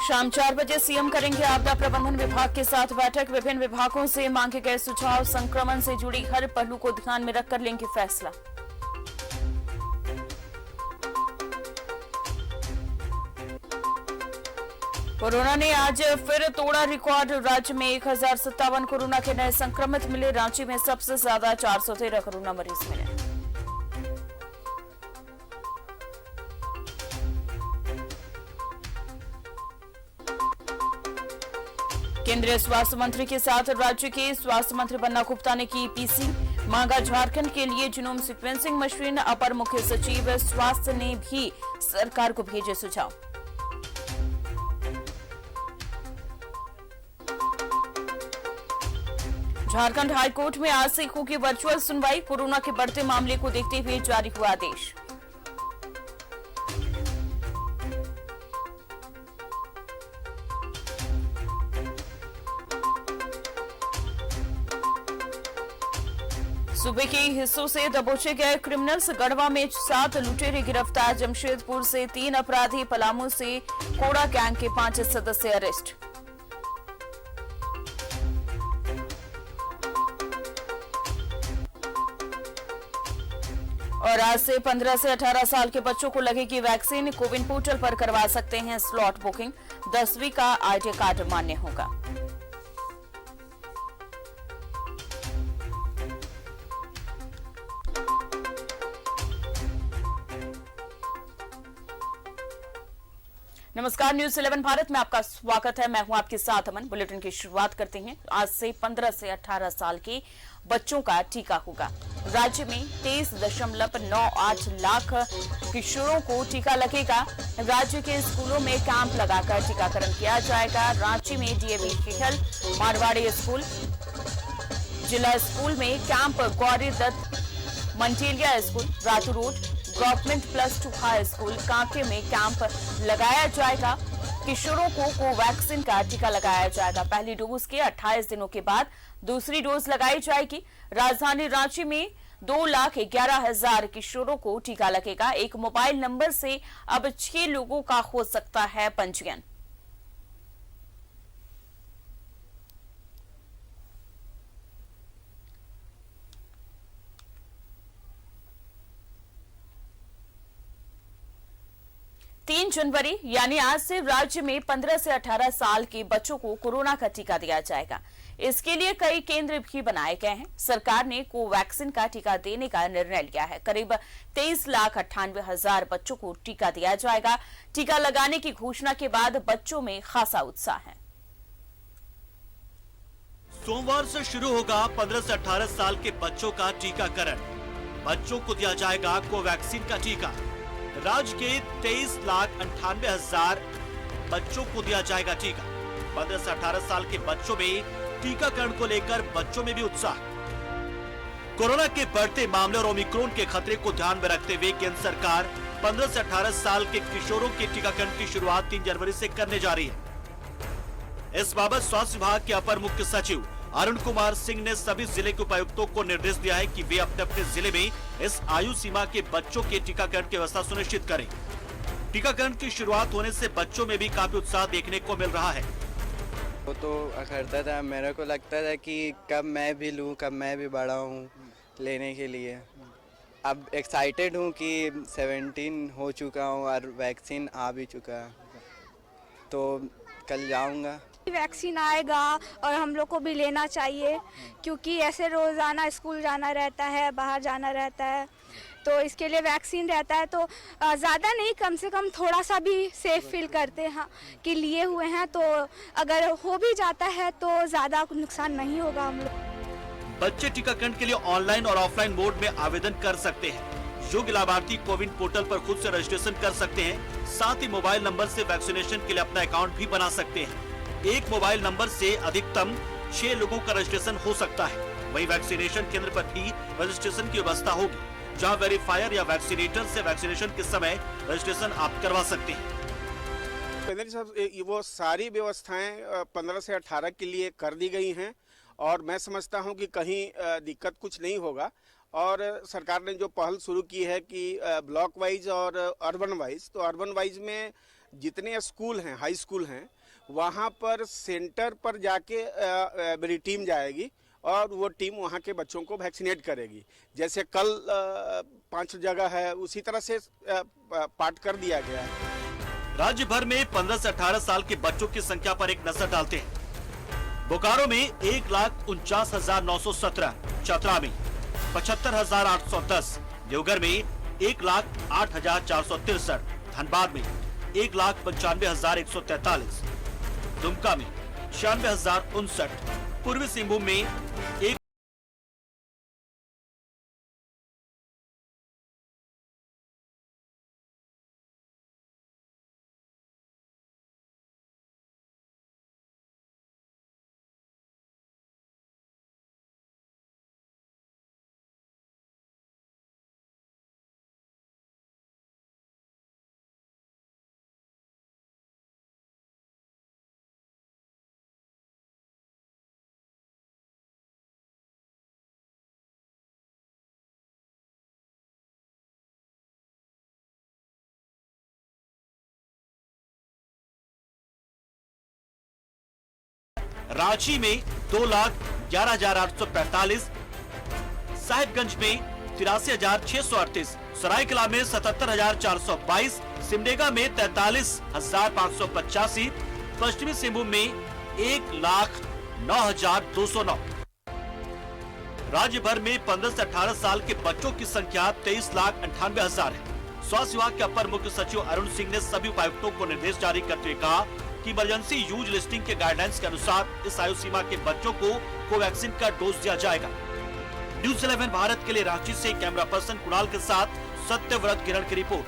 शाम 4 बजे सीएम करेंगे आपदा प्रबंधन विभाग के साथ बैठक। विभिन्न विभागों से मांगे गए सुझाव, संक्रमण से जुड़ी हर पहलू को ध्यान में रखकर लेंगे फैसला। कोरोना ने आज फिर तोड़ा रिकॉर्ड। राज्य में 1057 कोरोना के नए संक्रमित मिले। रांची में सबसे ज्यादा 413 कोरोना मरीज मिले। केंद्रीय स्वास्थ्य मंत्री के साथ राज्य के स्वास्थ्य मंत्री बन्ना गुप्ता ने की पीसी। मांगा झारखंड के लिए जीनोम सीक्वेंसिंग मशीन। अपर मुख्य सचिव स्वास्थ्य ने भी सरकार को भेजे सुझाव। झारखंड हाईकोर्ट में आज से होगी वर्चुअल सुनवाई। कोरोना के बढ़ते मामले को देखते हुए जारी हुआ आदेश। सूबे के हिस्सों से दबोचे गए क्रिमिनल्स। गढ़वा में 7 लुटेरे गिरफ्तार। जमशेदपुर से 3 अपराधी। पलामू से कोड़ा गैंग के 5 सदस्य अरेस्ट। और आज से 15 से 18 साल के बच्चों को लगेगी वैक्सीन। कोविन पोर्टल पर करवा सकते हैं स्लॉट बुकिंग। 10वीं का आईडी कार्ड मान्य होगा। नमस्कार, न्यूज 11 भारत में आपका स्वागत है। मैं हूं आपके साथ अमन। बुलेटिन की शुरुआत करते हैं। आज से 15 से 18 साल के बच्चों का टीका होगा। राज्य में 23.98 लाख किशोरों को टीका लगेगा। राज्य के स्कूलों में कैंप लगाकर टीकाकरण किया जाएगा। रांची में डीएवी खेल, मारवाड़ी स्कूल, जिला स्कूल में camp, Gauri Dutt Mantelia school, Ratu road government +2 high school Kanke में कैंप लगाया जाएगा। किशोरों को कोवैक्सीन का टीका लगाया जाएगा। पहली डोज के 28 दिनों के बाद दूसरी डोज लगाई जाएगी। राजधानी रांची में 2,11,000 किशोरों को टीका लगेगा। एक मोबाइल नंबर से अब 6 लोगों का हो सकता है पंजीयन। जनवरी यानी आज से राज्य में 15 से 18 साल के बच्चों को कोरोना का टीका दिया जाएगा। इसके लिए कई केंद्र भी बनाए गए हैं। सरकार ने कोवैक्सीन का टीका देने का निर्णय लिया है। करीब 23,98,000 बच्चों को टीका दिया जाएगा। टीका लगाने की घोषणा के बाद बच्चों में खासा उत्साह है। सोमवार से शुरू होगा 15 से 18 साल के बच्चों का टीकाकरण। बच्चों को दिया जाएगा कोवैक्सीन का टीका। राज्य के 23,98,000 बच्चों को दिया जाएगा टीका। 15 से 18 साल के बच्चों में टीकाकरण को लेकर बच्चों में भी उत्साह। कोरोना के बढ़ते मामले और ओमिक्रॉन के खतरे को ध्यान में रखते हुए केंद्र सरकार 15 से 18 साल के किशोरों के टीकाकरण की शुरुआत 3 जनवरी से करने जा रही है। इस बाबत स्वास्थ्य विभाग के अपर मुख्य सचिव अरुण कुमार सिंह ने सभी जिले के उपायुक्तों को निर्देश दिया है कि वे अपने अपने जिले में इस आयु सीमा के बच्चों के टीकाकरण की व्यवस्था सुनिश्चित करें। टीकाकरण की शुरुआत होने से बच्चों में भी काफी उत्साह देखने को मिल रहा है। वो तो करता था, मेरे को लगता था कि कब मैं भी लूं, कब मैं भी बड़ा हूं लेने के लिए। अब एक्साइटेड हूं कि 17 हो चुका हूं और वैक्सीन आ भी चुका है, तो कल जाऊंगा। वैक्सीन आएगा और हम लोग को भी लेना चाहिए, क्योंकि ऐसे रोज़ाना स्कूल जाना रहता है, बाहर जाना रहता है, तो इसके लिए वैक्सीन रहता है। तो ज़्यादा नहीं, कम से कम थोड़ा सा भी सेफ फील करते हैं कि लिए हुए हैं। तो अगर हो भी जाता है तो ज़्यादा नुकसान नहीं होगा हम लोग। बच्चे टीकाकरण के लिए ऑनलाइन और ऑफलाइन मोड में आवेदन कर सकते हैं। योग्य लाभार्थी कोविन पोर्टल पर खुद से रजिस्ट्रेशन कर सकते हैं। साथ ही मोबाइल नंबर से वैक्सीनेशन के लिए अपना अकाउंट भी बना सकते हैं। एक मोबाइल नंबर से अधिकतम 6 लोगों का रजिस्ट्रेशन हो सकता है। वहीं वैक्सीनेशन केंद्र पर भी रजिस्ट्रेशन की व्यवस्था होगी, जहां वेरीफायर या वैक्सीनेटर से वैक्सीनेशन के समय रजिस्ट्रेशन आप करवा सकते हैं। वो सारी व्यवस्थाएं 15 से 18 के लिए कर दी गई हैं और मैं समझता हूं कि कहीं दिक्कत कुछ नहीं होगा। और सरकार ने जो पहल शुरू की है कि ब्लॉक वाइज और अर्बन वाइज, तो अर्बन वाइज में जितने स्कूल हैं, हाई स्कूल हैं, वहाँ पर सेंटर पर जाके मेरी टीम जाएगी और वो टीम वहाँ के बच्चों को वैक्सीनेट करेगी। जैसे कल 5 जगह है, उसी तरह से पार्ट कर दिया गया है। राज्य भर में 15 से 18 साल के बच्चों की संख्या पर एक नजर डालते हैं। बोकारो में 1,49,917, चतरा में 75,810, देवघर में 1,08,463, धनबाद में 1,95,143, दुमका में 96,059, पूर्वी सिंहभूम में 1। रांची में 2,11,845, साहिबगंज में 83,638, सरायकला में 77,422, सिमडेगा में 43,585, पश्चिमी सिंहभूम में 1,09,209। राज्य भर में 15 से 18 साल के बच्चों की संख्या 23,98,000 है। स्वास्थ्य विभाग के अपर मुख्य सचिव अरुण सिंह ने सभी उपायुक्तों को निर्देश जारी करते हुए कहा कि इमरजेंसी यूज लिस्टिंग के गाइडलाइंस के अनुसार इस आयु सीमा के बच्चों को कोवैक्सीन का डोज दिया जाएगा। न्यूज़ 11 भारत के लिए रांची से कैमरा पर्सन कुणाल के साथ सत्यव्रत किरण की रिपोर्ट।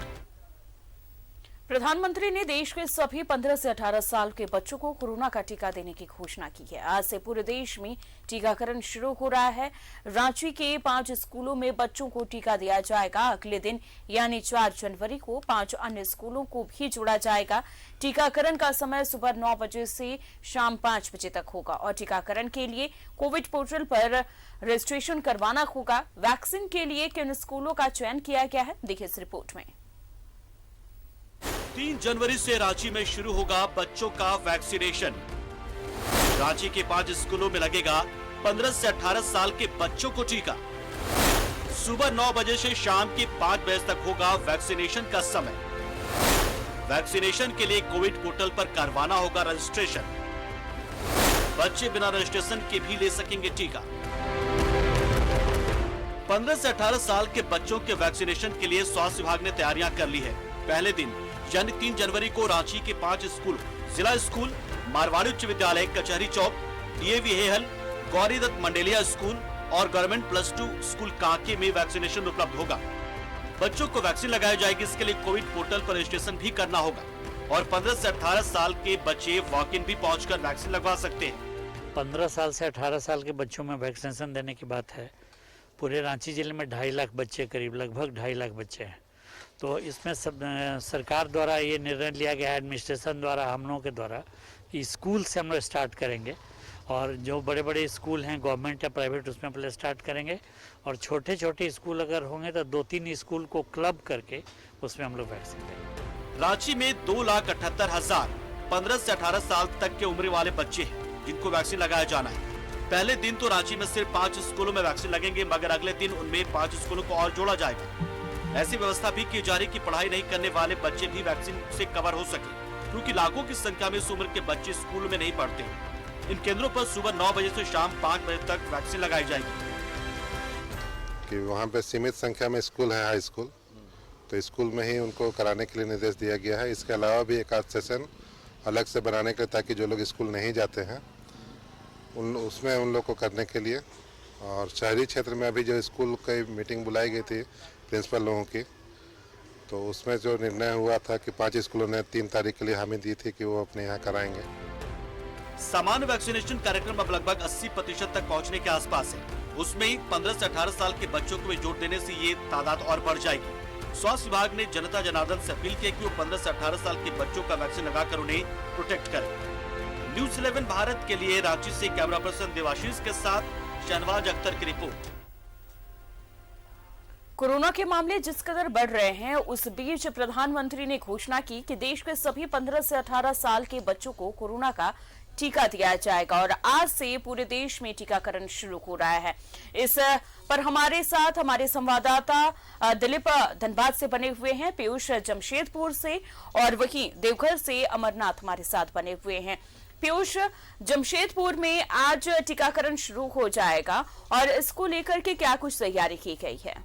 प्रधानमंत्री ने देश के सभी 15 से 18 साल के बच्चों को कोरोना का टीका देने की घोषणा की है। आज से पूरे देश में टीकाकरण शुरू हो रहा है। रांची के 5 स्कूलों में बच्चों को टीका दिया जाएगा। अगले दिन यानी 4 जनवरी को 5 अन्य स्कूलों को भी जोड़ा जाएगा। टीकाकरण का समय सुबह 9 बजे से शाम 5 बजे तक होगा और टीकाकरण के लिए कोविड पोर्टल पर रजिस्ट्रेशन करवाना होगा। वैक्सीन के लिए किन स्कूलों का चयन किया गया है, देखिए इस रिपोर्ट में। 3 जनवरी से रांची में शुरू होगा बच्चों का वैक्सीनेशन। रांची के 5 स्कूलों में लगेगा 15 से 18 साल के बच्चों को टीका। सुबह 9 बजे से शाम के 5 बजे तक होगा वैक्सीनेशन का समय। वैक्सीनेशन के लिए कोविड पोर्टल पर करवाना होगा रजिस्ट्रेशन। बच्चे बिना रजिस्ट्रेशन के भी ले सकेंगे टीका। 15 से 18 साल के बच्चों के वैक्सीनेशन के लिए स्वास्थ्य विभाग ने तैयारियां कर ली है। पहले दिन यानी 3 जनवरी को रांची के 5 स्कूल, जिला स्कूल, मारवाड़ी उच्च विद्यालय, कचहरी चौक, डीएवी हेहल, गौरी दत्त मंडेलिया स्कूल और गवर्नमेंट +2 स्कूल कांके में वैक्सीनेशन उपलब्ध होगा। बच्चों को वैक्सीन लगाई जाएगी। इसके लिए कोविड पोर्टल पर रजिस्ट्रेशन भी करना होगा और 15 से 18 साल के बच्चे वॉक इन भी पहुंचकर वैक्सीन लगवा सकते हैं। 15 साल से 18 साल के बच्चों में वैक्सीनेशन देने की बात है। पूरे रांची जिले में 2.5 लाख बच्चे, करीब लगभग 2.5 लाख बच्चे हैं। तो इसमें सब सरकार द्वारा ये निर्णय लिया गया है, एडमिनिस्ट्रेशन द्वारा, हम लोगों के द्वारा, कि स्कूल से हम लोग स्टार्ट करेंगे और जो बड़े बड़े स्कूल हैं गवर्नमेंट या प्राइवेट उसमें पहले स्टार्ट करेंगे और छोटे छोटे स्कूल अगर होंगे तो 2-3 स्कूल को क्लब करके उसमें हम लोग वैक्सीन देंगे। रांची में 2,78,000 15 से 18 साल तक के उम्र वाले बच्चे हैं जिनको वैक्सीन लगाया जाना है। पहले दिन तो रांची में सिर्फ 5 स्कूलों में वैक्सीन लगेंगे, मगर अगले दिन उनमें 5 स्कूलों को और जोड़ा जाएगा। ऐसी व्यवस्था भी की जा रही कि पढ़ाई नहीं करने वाले बच्चे भी वैक्सीन से कवर हो सके, क्योंकि लाखों की संख्या में इस उम्र के बच्चे स्कूल में नहीं पढ़ते। इन केंद्रों पर सुबह 9 बजे से शाम 5 बजे तक वैक्सीन लगाई जाएगी। कि वहाँ पे सीमित संख्या में स्कूल है, हाई स्कूल, तो स्कूल में ही उनको कराने के लिए निर्देश दिया गया है। इसके अलावा भी एक आध सेशन अलग से बनाने के लिए, ताकि जो लोग स्कूल नहीं जाते हैं उसमें उन लोग को करने के लिए। और शहरी क्षेत्र में अभी जो स्कूल की मीटिंग बुलाई गई थी प्रिंसिपल लोगों की, तो उसमें जो निर्णय हुआ था कि 5 स्कूलों ने 3 तारीख के लिए हामी दी थी कि वो अपने यहाँ कराएंगे। सामान्य वैक्सीनेशन कार्यक्रम अब लगभग 80% तक पहुंचने के आसपास है। उसमें 15 से 18 साल के बच्चों को भी जोड़ देने से ये तादाद और बढ़ जाएगी। स्वास्थ्य विभाग ने जनता जनार्दन से अपील की कि वो 15 से 18 साल के बच्चों का वैक्सीन लगाकर उन्हें प्रोटेक्ट करें। न्यूज़ 11 भारत के लिए रांची से कैमरा पर्सन देवाशीष के साथ शहनवाज अख्तर की रिपोर्ट। कोरोना के मामले जिस कदर बढ़ रहे हैं, उस बीच प्रधानमंत्री ने घोषणा की कि देश के सभी 15 से 18 साल के बच्चों को कोरोना का टीका दिया जाएगा और आज से पूरे देश में टीकाकरण शुरू हो रहा है। इस पर हमारे साथ हमारे संवाददाता दिलीप धनबाद से बने हुए हैं, पीयूष जमशेदपुर से और वहीं देवघर से अमरनाथ हमारे साथ बने हुए हैं। पीयूष, जमशेदपुर में आज टीकाकरण शुरू हो जाएगा और इसको लेकर के क्या कुछ तैयारी की गई है?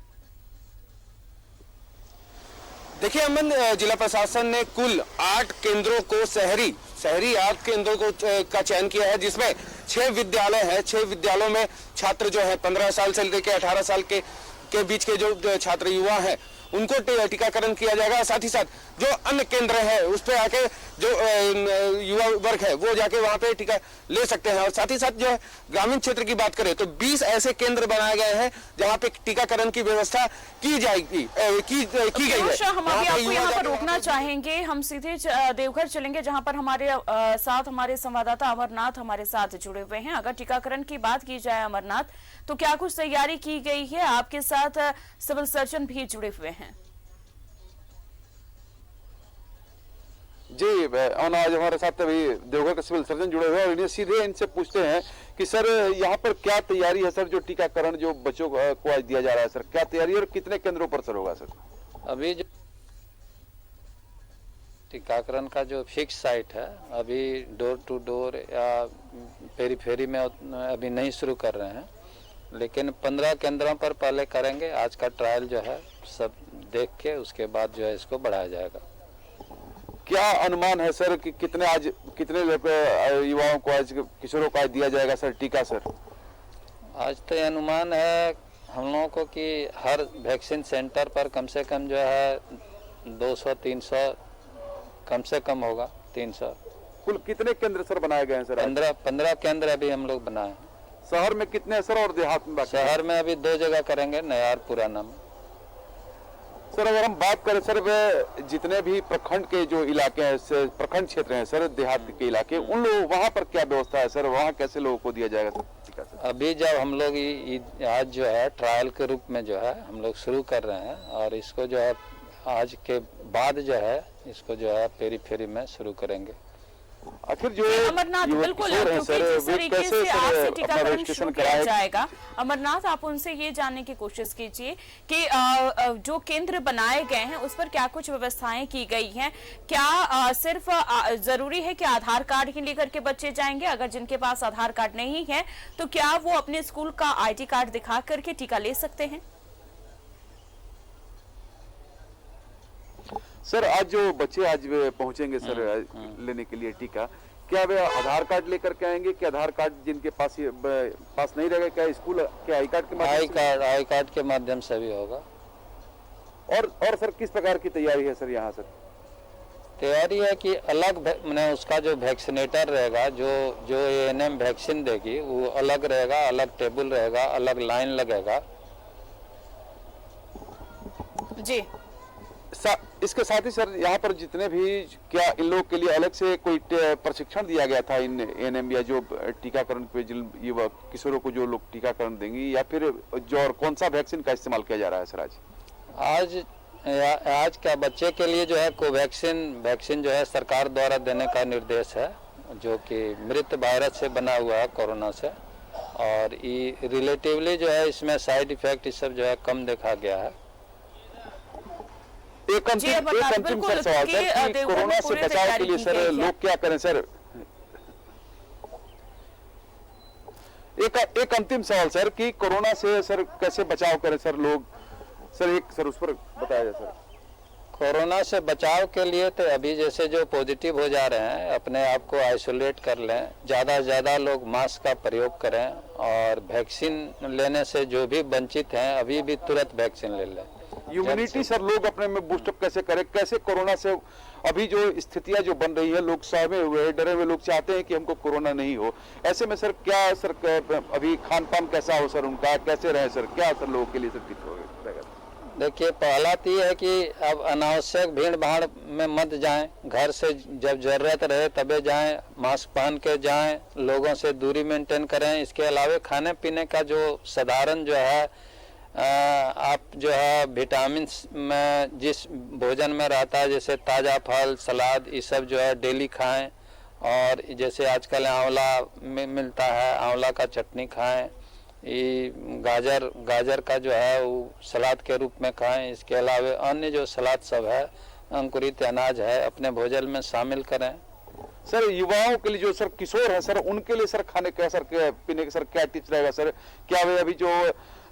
देखिए अमन, जिला प्रशासन ने कुल 8 केंद्रों को शहरी 8 केंद्रों को का चयन किया है, जिसमें 6 विद्यालय हैं। 6 विद्यालयों में छात्र जो है 15 साल से लेकर 18 साल के बीच के जो छात्र युवा हैं उनको टीकाकरण किया जाएगा। साथ ही साथ जो अन्य केंद्र है उस पे आके जो युवा वर्ग है वो जाके वहां पे टीका ले सकते हैं। और साथ ही साथ जो है ग्रामीण क्षेत्र की बात करें तो 20 ऐसे केंद्र बनाए गए हैं जहां पे टीकाकरण की व्यवस्था की जाएगी की गई है। हम अभी आपको यहाँ पर रोकना चाहेंगे, हम सीधे देवघर चलेंगे जहां पर हमारे साथ हमारे संवाददाता अमरनाथ हमारे साथ जुड़े हुए हैं। अगर टीकाकरण की बात की जाए अमरनाथ, तो क्या कुछ तैयारी की गई है? आपके साथ सिविल सर्जन भी जुड़े हुए हैं। जी, और आज हमारे साथ अभी देवघर के सिविल सर्जन जुड़े हुए हैं और इन्हें सीधे इनसे पूछते हैं कि सर यहाँ पर क्या तैयारी है सर, जो टीकाकरण जो बच्चों को आज दिया जा रहा है सर, क्या तैयारी है और कितने केंद्रों पर सर होगा सर? अभी जो टीकाकरण का जो फिक्स साइट है, अभी डोर टू डोर या पेरीफेरी में अभी नहीं शुरू कर रहे हैं, लेकिन 15 केंद्रों पर पहले करेंगे। आज का ट्रायल जो है सब देख के उसके बाद जो है इसको बढ़ाया जाएगा। क्या अनुमान है सर कि कितने युवाओं को आज, किशोरों को आज दिया जाएगा सर टीका सर? आज तो ये अनुमान है हम लोगों को कि हर वैक्सीन सेंटर पर कम से कम जो है 200-300 कम से कम होगा, 300। कुल कितने केंद्र सर बनाए गए हैं सर? 15 केंद्र अभी हम लोग बनाए हैं। शहर में कितने सर और देहात में? शहर में अभी 2 जगह करेंगे, नया और पुराना में। सर अगर हम बात करें सर, वे जितने भी प्रखंड के जो इलाके हैं, प्रखंड क्षेत्र हैं सर, देहात के इलाके, उन लोग वहाँ पर क्या व्यवस्था है सर? वहाँ कैसे लोगों को दिया जाएगा टीका सर? अभी जब हम लोग आज जो है ट्रायल के रूप में जो है हम लोग शुरू कर रहे हैं और इसको जो है आज के बाद जो है इसको जो है पेरी में शुरू करेंगे। आखिर जो अमरनाथ, बिल्कुल जिस तरीके से आज से टीकाकरण शुरू किया जाएगा, अमरनाथ आप उनसे ये जानने की कोशिश कीजिए कि जो केंद्र बनाए गए हैं उस पर क्या कुछ व्यवस्थाएं की गई हैं? क्या सिर्फ जरूरी है कि आधार कार्ड ही लेकर के बच्चे जाएंगे? अगर जिनके पास आधार कार्ड नहीं है तो क्या वो अपने स्कूल का ID कार्ड दिखा करके टीका ले सकते हैं? सर आज जो बच्चे आज पहुंचेंगे सर लेने के लिए टीका, क्या वे आधार कार्ड लेकर के आएंगे? कि आधार कार्ड जिनके पास नहीं रहेगा, क्या स्कूल के आई कार्ड के माध्यम आई कार्ड के माध्यम से भी होगा? और सर किस प्रकार की तैयारी है सर यहाँ सर? तैयारी है कि अलग मैंने उसका जो वैक्सीनेटर रहेगा, जो ANM वैक्सीन देगी वो अलग रहेगा, अलग टेबल रहेगा, अलग लाइन लगेगा। जी, इसके साथ ही सर यहाँ पर जितने भी, क्या इन लोगों के लिए अलग से कोई प्रशिक्षण दिया गया था इन ANM या जो टीकाकरण पे युवा किशोरों को जो लोग टीकाकरण देंगे, या फिर जो और कौन सा वैक्सीन का इस्तेमाल किया जा रहा है सर? आज क्या बच्चे के लिए जो है कोवैक्सीन वैक्सीन जो है सरकार द्वारा देने का निर्देश है, जो कि मृत वायरस से बना हुआ है कोरोना से, और ये रिलेटिवली जो है इसमें साइड इफेक्ट इस सब जो है कम देखा गया है। एक अंतिम सर सवाल सर कि कोरोना से बचाव के लिए सर लोग क्या करें सर? एक अंतिम सवाल सर कि कोरोना से सर कैसे बचाव करें सर लोग? सर उस पर बताया जाए सर। कोरोना से बचाव के लिए तो अभी जैसे जो पॉजिटिव हो जा रहे हैं अपने आप को आइसोलेट कर लें, ज़्यादा से ज़्यादा लोग मास्क का प्रयोग करें, और वैक्सीन लेने से जो भी वंचित हैं अभी भी तुरंत वैक्सीन ले लें। इम्यूनिटी सर लोग अपने में बूस्टअप कैसे करें? कैसे कोरोना से अभी जो स्थितियां जो बन रही है, लोग सहमे हुए डरे हुए लोग चाहते हैं कि हमको कोरोना नहीं हो, ऐसे में सर क्या सर अभी खान पान कैसा हो सर उनका, कैसे रहे सर, क्या सर लोगों के लिए सर किस होगा? देखिए, पहला तो ये है कि अब अनावश्यक भीड़ भाड़ में मत जाएं, घर से जब जरूरत रहे तबे जाएं, मास्क पहन के जाएं, लोगों से दूरी मेंटेन करें। इसके अलावा खाने पीने का जो साधारण जो है आप जो है विटामिन में जिस भोजन में रहता है, जैसे ताज़ा फल, सलाद, ये सब जो है डेली खाएं। और जैसे आजकल आंवला मिलता है, आंवला का चटनी खाएं। ये गाजर का जो है वो सलाद के रूप में खाएं। इसके अलावा अन्य जो सलाद सब है, अंकुरित अनाज है, अपने भोजन में शामिल करें। सर युवाओं के लिए जो सर किशोर है सर, उनके लिए सर खाने का सर पीने का सर क्या टिप्स रहेगा सर? क्या वे अभी जो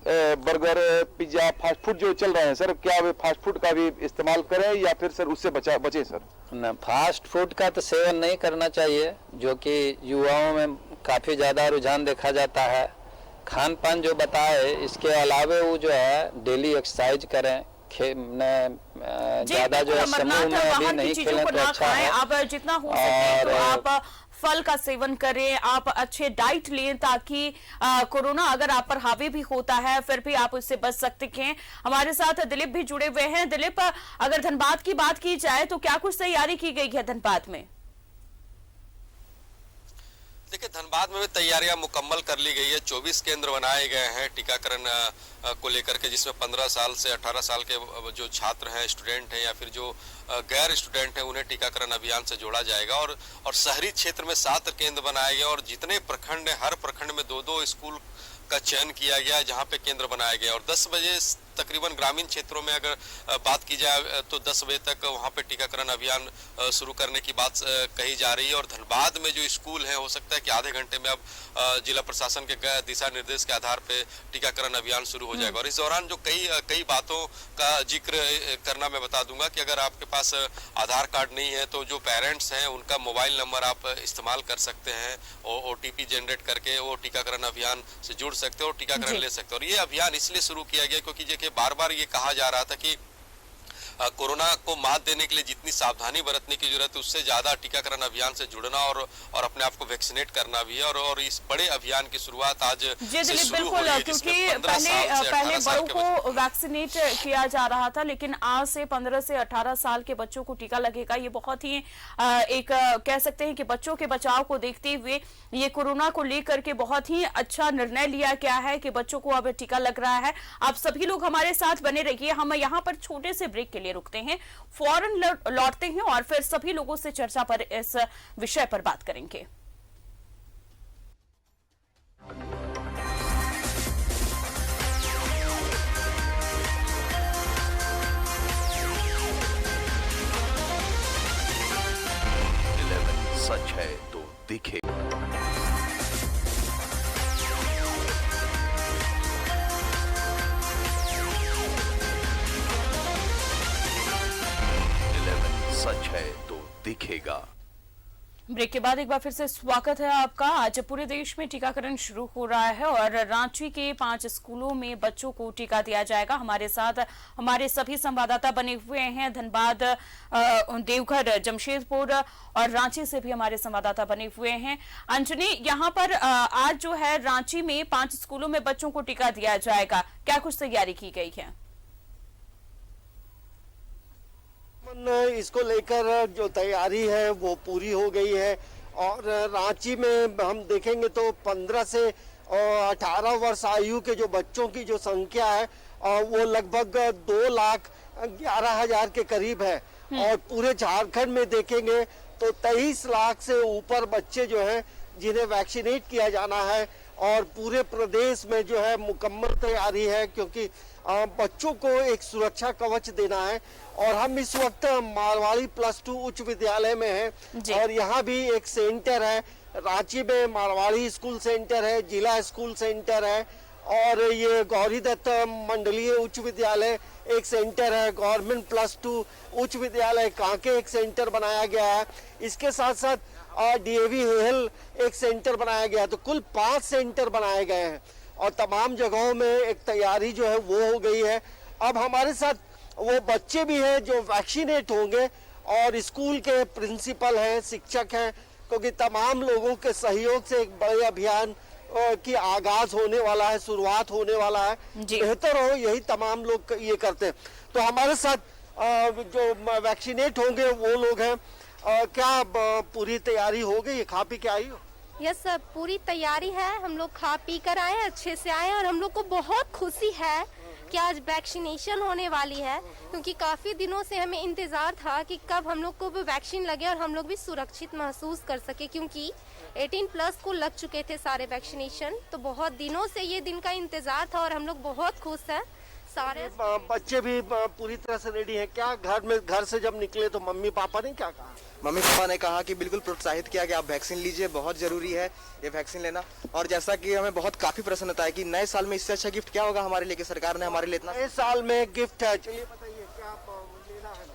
बर्गर, पिज्जा, फास्ट फूड जो चल रहे हैं सर, क्या वे फास्ट फूड का भी इस्तेमाल करें या फिर सर उससे बचे सर? न, फास्ट फूड का तो सेवन नहीं करना चाहिए, जो कि युवाओं में काफ़ी ज़्यादा रुझान देखा जाता है। खान पान जो बताए, इसके अलावे वो जो है डेली एक्सरसाइज करें। ज्यादा जो है समूह में अभी नहीं खेलें तो अच्छा है। आप जितना हो सके तो आप फल का सेवन करें, आप अच्छे डाइट लें, ताकि कोरोना अगर आप पर हावी भी होता है फिर भी आप उससे बच सकते हैं। हमारे साथ दिलीप भी जुड़े हुए हैं। दिलीप, अगर धनबाद की बात की जाए तो क्या कुछ तैयारी की गई है धनबाद में? देखिए, धनबाद में भी तैयारियां मुकम्मल कर ली गई है। 24 केंद्र बनाए गए हैं टीकाकरण को लेकर के, जिसमें 15 साल से 18 साल के जो छात्र हैं, स्टूडेंट हैं या फिर जो गैर स्टूडेंट हैं, उन्हें टीकाकरण अभियान से जोड़ा जाएगा। और शहरी क्षेत्र में 7 केंद्र बनाए गए और जितने प्रखंड हैं, हर प्रखंड में 2-2 स्कूल का चयन किया गया है जहां पे केंद्र बनाए गए। और 10 बजे तकरीबन ग्रामीण क्षेत्रों में अगर बात की जाए तो 10 बजे तक वहां पे टीकाकरण अभियान शुरू करने की बात कही जा रही है। और धनबाद में जो स्कूल है, हो सकता है कि आधे घंटे में अब जिला प्रशासन के दिशा निर्देश के आधार पे टीकाकरण अभियान शुरू हो जाएगा। और इस दौरान जो कई बातों का जिक्र करना मैं बता दूंगा कि अगर आपके पास आधार कार्ड नहीं है तो जो पेरेंट्स हैं उनका मोबाइल नंबर आप इस्तेमाल कर सकते हैं और OTP जनरेट करके वो टीकाकरण अभियान से जुड़ सकते हो और टीकाकरण ले सकते हो। और ये अभियान इसलिए शुरू किया गया क्योंकि देखिए बार-बार ये कहा जा रहा था कि कोरोना को मात देने के लिए जितनी सावधानी बरतने की जरूरत है, उससे ज्यादा टीकाकरण अभियान से जुड़ना और अपने आप को वैक्सीनेट करना भी है। और इस बड़े अभियान की शुरुआत आज से शुरू हो रही है, क्योंकि पहले बड़ों को वैक्सीनेट किया जा रहा था, लेकिन आज से 15 से 18 साल के बच्चों को टीका लगेगा। ये बहुत ही एक कह सकते हैं कि बच्चों के बचाव को देखते हुए ये कोरोना को लेकर के बहुत ही अच्छा निर्णय लिया गया है कि बच्चों को अब टीका लग रहा है। आप सभी लोग हमारे साथ बने रहिए। हम यहाँ पर छोटे से ब्रेक के लिए रुकते हैं, फौरन लौटते हैं और फिर सभी लोगों से चर्चा पर इस विषय पर बात करेंगे। सच है तो दिखे। सच है तो दिखेगा। ब्रेक के बाद एक बार फिर से स्वागत है आपका। आज पूरे देश में टीकाकरण शुरू हो रहा है और रांची के 5 स्कूलों में बच्चों को टीका दिया जाएगा। हमारे साथ हमारे सभी संवाददाता बने हुए हैं। धनबाद, देवघर, जमशेदपुर और रांची से भी हमारे संवाददाता बने हुए हैं। अंजनी, यहाँ पर आज जो है रांची में 5 स्कूलों में बच्चों को टीका दिया जाएगा, क्या कुछ तैयारी की गई है? इसको लेकर जो तैयारी है वो पूरी हो गई है और रांची में हम देखेंगे तो 15 से 18 वर्ष आयु के जो बच्चों की जो संख्या है वो लगभग 2,11,000 के करीब है। और पूरे झारखंड में देखेंगे तो 23 लाख से ऊपर बच्चे जो हैं जिन्हें वैक्सीनेट किया जाना है। और पूरे प्रदेश में जो है मुकम्मल तैयारी है, क्योंकि बच्चों को एक सुरक्षा कवच देना है। और हम इस वक्त मारवाड़ी +2 उच्च विद्यालय में हैं और यहाँ भी एक सेंटर है। रांची में मारवाड़ी स्कूल सेंटर है, जिला स्कूल सेंटर है और ये गौरी दत्त मंडलीय उच्च विद्यालय एक सेंटर है। गवर्नमेंट +2 उच्च विद्यालय कांके एक सेंटर बनाया गया है। इसके साथ साथ DAV हेहल एक सेंटर बनाया गया। तो कुल 5 सेंटर बनाए गए हैं और तमाम जगहों में एक तैयारी जो है वो हो गई है। अब हमारे साथ वो बच्चे भी हैं जो वैक्सीनेट होंगे और स्कूल के प्रिंसिपल हैं, शिक्षक हैं, क्योंकि तमाम लोगों के सहयोग से एक बड़े अभियान की आगाज होने वाला है, शुरुआत होने वाला है। बेहतर हो यही तमाम लोग ये करते हैं। तो हमारे साथ जो वैक्सीनेट होंगे वो लोग हैं। क्या पूरी तैयारी हो गई? खा पी के आई हो? यस सर, पूरी तैयारी है। हम लोग खा पी कर आए, अच्छे से आए और हम लोग को बहुत खुशी है कि आज वैक्सीनेशन होने वाली है, क्योंकि काफ़ी दिनों से हमें इंतज़ार था कि कब हम लोग को भी वैक्सीन लगे और हम लोग भी सुरक्षित महसूस कर सके, क्योंकि 18+ को लग चुके थे सारे वैक्सीनेशन। तो बहुत दिनों से ये दिन का इंतज़ार था और हम लोग बहुत खुश हैं। सारे बच्चे भी पूरी तरह से रेडी हैं क्या? घर से जब निकले तो मम्मी पापा ने क्या कहा? मम्मी पापा ने कहा कि बिल्कुल प्रोत्साहित किया कि आप वैक्सीन लीजिए, बहुत जरूरी है ये वैक्सीन लेना। और जैसा कि हमें बहुत काफी प्रसन्नता है कि नए साल में इससे अच्छा गिफ्ट क्या होगा हमारे लिए कि सरकार ने हमारे लिए इतना नए साल में गिफ्ट है। चलिए बताइए क्या लेना है?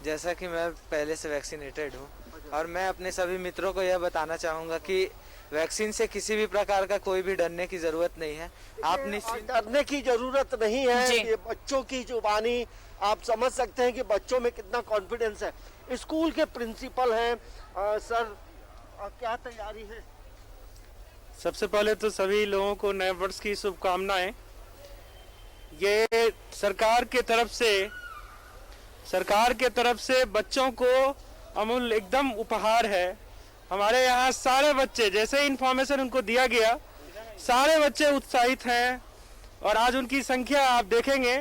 जैसा कि मैं पहले से वैक्सीनेटेड हूँ और मैं अपने सभी मित्रों को यह बताना चाहूँगा कि वैक्सीन से किसी भी प्रकार का कोई भी डरने की जरूरत नहीं है। आप निश्चित डरने की जरूरत नहीं है। ये बच्चों की जुबानी आप समझ सकते हैं कि बच्चों में कितना कॉन्फिडेंस है। स्कूल के प्रिंसिपल हैं सर, क्या तैयारी है? सबसे पहले तो सभी लोगों को नए वर्ष की शुभकामनाएं। ये सरकार के तरफ से बच्चों को अमूल्य एकदम उपहार है। हमारे यहाँ सारे बच्चे, जैसे इन्फॉर्मेशन उनको दिया गया, सारे बच्चे उत्साहित हैं और आज उनकी संख्या आप देखेंगे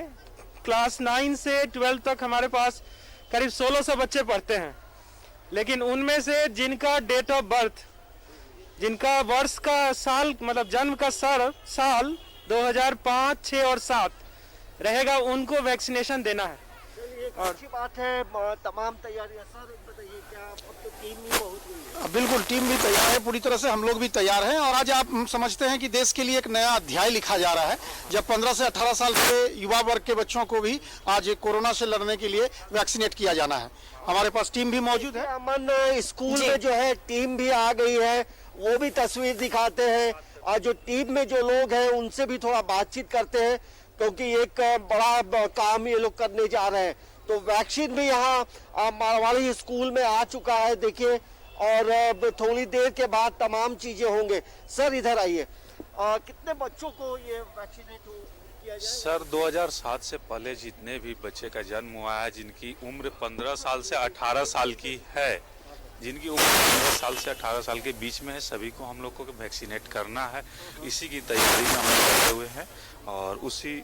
क्लास 9 से 12 तक हमारे पास करीब 1600 बच्चे पढ़ते हैं। लेकिन उनमें से जिनका डेट ऑफ बर्थ, जिनका वर्ष का साल मतलब जन्म का साल 2005, 6 और 7 रहेगा, उनको वैक्सीनेशन देना है। और अच्छी बात है। तमाम तैयारियां सर बताइए क्या? अब तो टीम भी पहुंच गई है। बिल्कुल, टीम भी तैयार है पूरी तरह से, हम लोग भी तैयार हैं। और आज आप समझते हैं कि देश के लिए एक नया अध्याय लिखा जा रहा है, जब 15 से 18 साल के युवा वर्ग के बच्चों को भी आज कोरोना से लड़ने के लिए वैक्सीनेट किया जाना है। हमारे पास टीम भी मौजूद है। अमन, स्कूल में जो है टीम भी आ गई है, वो भी तस्वीर दिखाते हैं और जो टीम में जो लोग हैं उनसे भी थोड़ा बातचीत करते हैं, क्योंकि एक बड़ा काम ये लोग करने जा रहे हैं। तो वैक्सीन भी यहाँ मारवाड़ी स्कूल में आ चुका है, देखिए, और थोड़ी देर के बाद तमाम चीजें होंगे। सर इधर आइए, कितने बच्चों को ये वैक्सीनेट किया जाए? सर 2007 से पहले जितने भी बच्चे का जन्म हुआ है, जिनकी उम्र 15 साल से 18 साल की है, जिनकी उम्र 15 साल से 18 साल के बीच में है, सभी को हम लोग को वैक्सीनेट करना है। इसी की तैयारी में हम लोग करते हुए हैं और उसी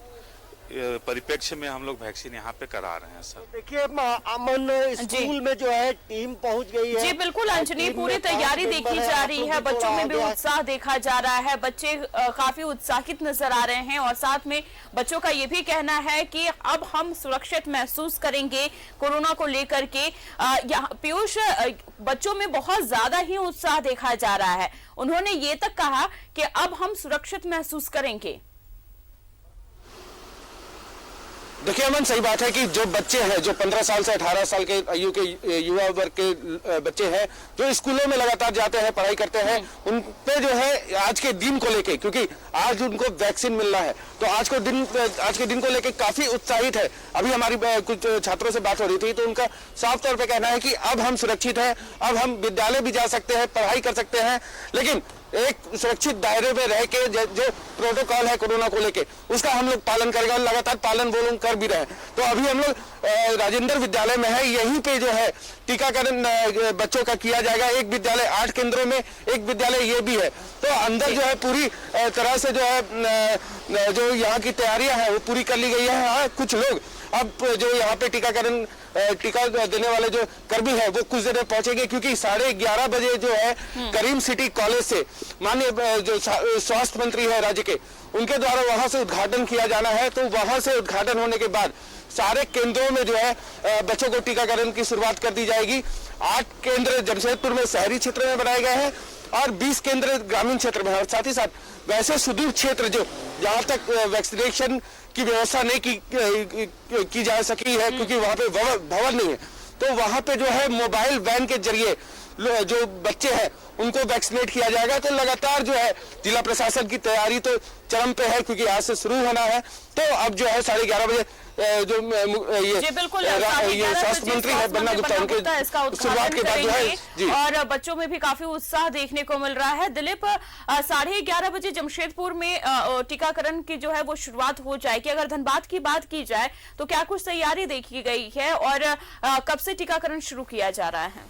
परिप्रेक्ष्य में हम लोग वैक्सीन यहाँ पे करा रहे हैं। सर देखिए अमन, स्कूल में जो है टीम पहुंच गई है। जी बिल्कुल अंजनी, पूरी तैयारी देखी जा रही है, बच्चों में भी उत्साह देखा जा रहा है, बच्चे काफी उत्साहित नजर आ रहे हैं और साथ में बच्चों का ये भी कहना है कि अब हम सुरक्षित महसूस करेंगे कोरोना को लेकर के। पीयूष, बच्चों में बहुत ज्यादा ही उत्साह देखा जा रहा है, उन्होंने ये तक कहा कि अब हम सुरक्षित महसूस करेंगे। देखिए अमन, सही बात है कि जो बच्चे हैं, जो 15 साल से 18 साल के आयु के युवा वर्ग के बच्चे हैं, जो स्कूलों में लगातार जाते हैं, पढ़ाई करते हैं, उन पे जो है आज के दिन को लेके, क्योंकि आज उनको वैक्सीन मिलना है, तो आज के दिन को लेके काफी उत्साहित है। अभी हमारी कुछ छात्रों से बात हो रही थी तो उनका साफ तौर पर कहना है कि अब हम सुरक्षित हैं, अब हम विद्यालय भी जा सकते हैं, पढ़ाई कर सकते हैं, लेकिन एक सुरक्षित दायरे में रह के जो प्रोटोकॉल है कोरोना को लेके, उसका हम लोग पालन करेंगे और लगातार पालन वो लोग कर भी रहे हैं। तो अभी हम लोग राजेंद्र विद्यालय में है, यहीं पे जो है टीकाकरण बच्चों का किया जाएगा। एक विद्यालय 8 केंद्रों में, एक विद्यालय ये भी है। तो अंदर जो है पूरी तरह से जो है जो यहाँ की तैयारियां हैं वो पूरी कर ली गई है। हाँ, कुछ लोग अब जो यहाँ पे टीका देने वाले जो कर्मी है वो कुछ देर में पहुंचेंगे, क्योंकि 11:30 बजे जो है करीम सिटी कॉलेज से माननीय जो स्वास्थ्य मंत्री है राज्य के, उनके द्वारा वहां से उद्घाटन किया जाना है। तो वहां से उद्घाटन होने के बाद सारे केंद्रों में जो है बच्चों को टीकाकरण की शुरुआत कर दी जाएगी। 8 केंद्र जमशेदपुर में शहरी क्षेत्र में बनाए गए हैं और 20 केंद्र ग्रामीण क्षेत्र में है। और साथ ही साथ वैसे सुदूर क्षेत्र जो जहां तक वैक्सीनेशन की व्यवस्था नहीं की जा सकी है, क्योंकि वहां पे भवन नहीं है, तो वहां पे जो है मोबाइल वैन के जरिए जो बच्चे हैं उनको वैक्सीनेट किया जाएगा। तो लगातार जो है जिला प्रशासन की तैयारी तो चरम पे है, क्योंकि आज से शुरू होना है। तो अब जो है 11:30 बजे जो ये स्वास्थ्य मंत्री है बन्ना गुप्ता, उनके इसका शुरुआत के बाद जो है और बच्चों में भी काफी उत्साह देखने को मिल रहा है। दिलीप, 11:30 बजे जमशेदपुर में टीकाकरण की जो है वो शुरुआत हो जाएगी। अगर धनबाद की बात की जाए तो क्या कुछ तैयारी देखी गई है और कब से टीकाकरण शुरू किया जा रहा है?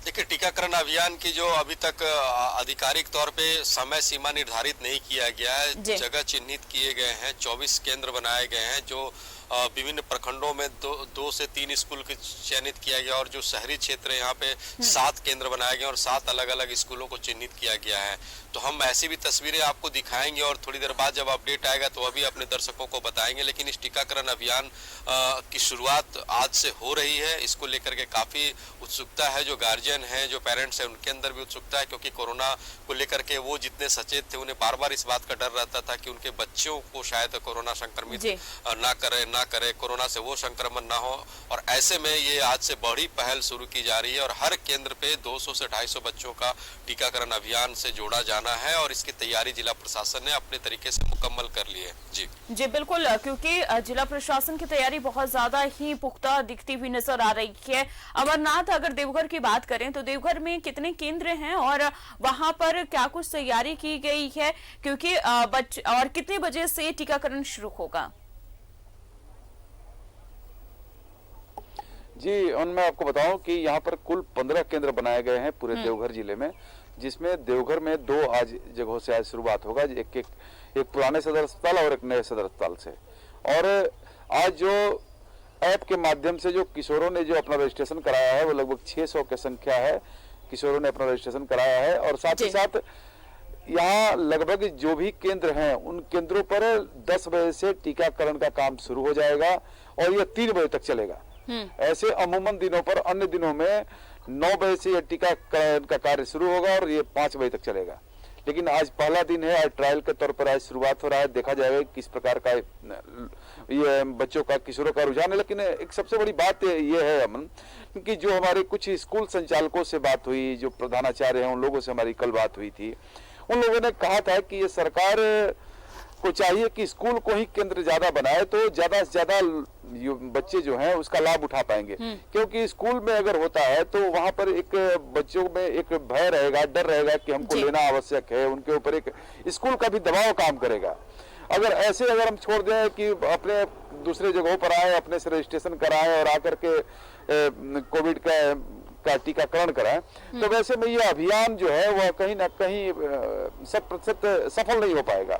देखिए, टीकाकरण अभियान की जो अभी तक आधिकारिक तौर पे समय सीमा निर्धारित नहीं किया गया है, जगह चिन्हित किए गए हैं, 24 केंद्र बनाए गए हैं जो विभिन्न प्रखंडों में दो से 3 स्कूल के चयनित किया गया और जो शहरी क्षेत्र है यहाँ पे 7 केंद्र बनाए गए और 7 अलग अलग स्कूलों को चिन्हित किया गया है। तो हम ऐसी भी तस्वीरें आपको दिखाएंगे और थोड़ी देर बाद जब अपडेट आएगा तो अभी अपने दर्शकों को बताएंगे। लेकिन इस टीकाकरण अभियान की शुरुआत आज से हो रही है, इसको लेकर के काफी उत्सुकता है। जो गार्जियन है, जो पेरेंट्स है, उनके अंदर भी उत्सुकता है, क्योंकि कोरोना को लेकर के वो जितने सचेत थे उन्हें बार बार इस बात का डर रहता था कि उनके बच्चों को शायद कोरोना संक्रमित ना करे, कोरोना से वो संक्रमण ना हो। और ऐसे में ये आज से बड़ी पहल शुरू की जा रही है और हर केंद्र पे 200 से 250 बच्चों का टीकाकरण अभियान से जोड़ा जाना है और इसकी तैयारी जिला प्रशासन ने अपने तरीके से मुकम्मल कर ली है। जी बिल्कुल, क्योंकि जिला प्रशासन की तैयारी बहुत ज्यादा ही पुख्ता दिखती हुई नजर आ रही है। अमरनाथ, अगर देवघर की बात करें तो देवघर में कितने केंद्र हैं और वहां पर क्या कुछ तैयारी की गई है, क्योंकि और कितने बजे से टीकाकरण शुरू होगा? जी, और मैं आपको बताऊं कि यहाँ पर कुल 15 केंद्र बनाए गए हैं पूरे देवघर जिले में, जिसमें देवघर में 2 आज जगहों से आज शुरुआत होगा, एक पुराने सदर अस्पताल और एक नए सदर अस्पताल से। और आज जो ऐप के माध्यम से जो किशोरों ने जो अपना रजिस्ट्रेशन कराया है वो लगभग 600 की संख्या है, किशोरों ने अपना रजिस्ट्रेशन कराया है। और साथ ही साथ यहाँ लगभग जो भी केंद्र हैं उन केंद्रों पर 10 बजे से टीकाकरण का काम शुरू हो जाएगा और यह 3 बजे तक चलेगा। ऐसे अमूमन दिनों पर, अन्य दिनों में 9 बजे से यह टीकाकरण का कार्य शुरू होगा और ये 5 बजे तक चलेगा। लेकिन आज पहला दिन है, आज ट्रायल के तौर पर आज शुरुआत हो रहा है। देखा जाएगा किस प्रकार का ये बच्चों का, किशोरों का रुझान है। लेकिन एक सबसे बड़ी बात ये है अमन, कि जो हमारे कुछ स्कूल संचालकों से बात हुई, जो प्रधानाचार्य हैं उन लोगों से हमारी कल बात हुई थी, उन लोगों ने कहा था कि ये सरकार को चाहिए कि स्कूल को ही केंद्र ज्यादा बनाए तो ज्यादा से ज्यादा बच्चे जो हैं उसका लाभ उठा पाएंगे। क्योंकि स्कूल में अगर होता है तो वहां पर एक बच्चों में एक भय रहेगा, डर रहेगा कि हमको लेना आवश्यक है, उनके ऊपर एक स्कूल का भी दबाव काम करेगा। अगर हम छोड़ दें कि अपने दूसरे जगहों पर आए, अपने से रजिस्ट्रेशन कराएं और आकर के कोविड का टीकाकरण कराएं, तो वैसे में ये अभियान जो है वह कहीं ना कहीं 100% सफल नहीं हो पाएगा।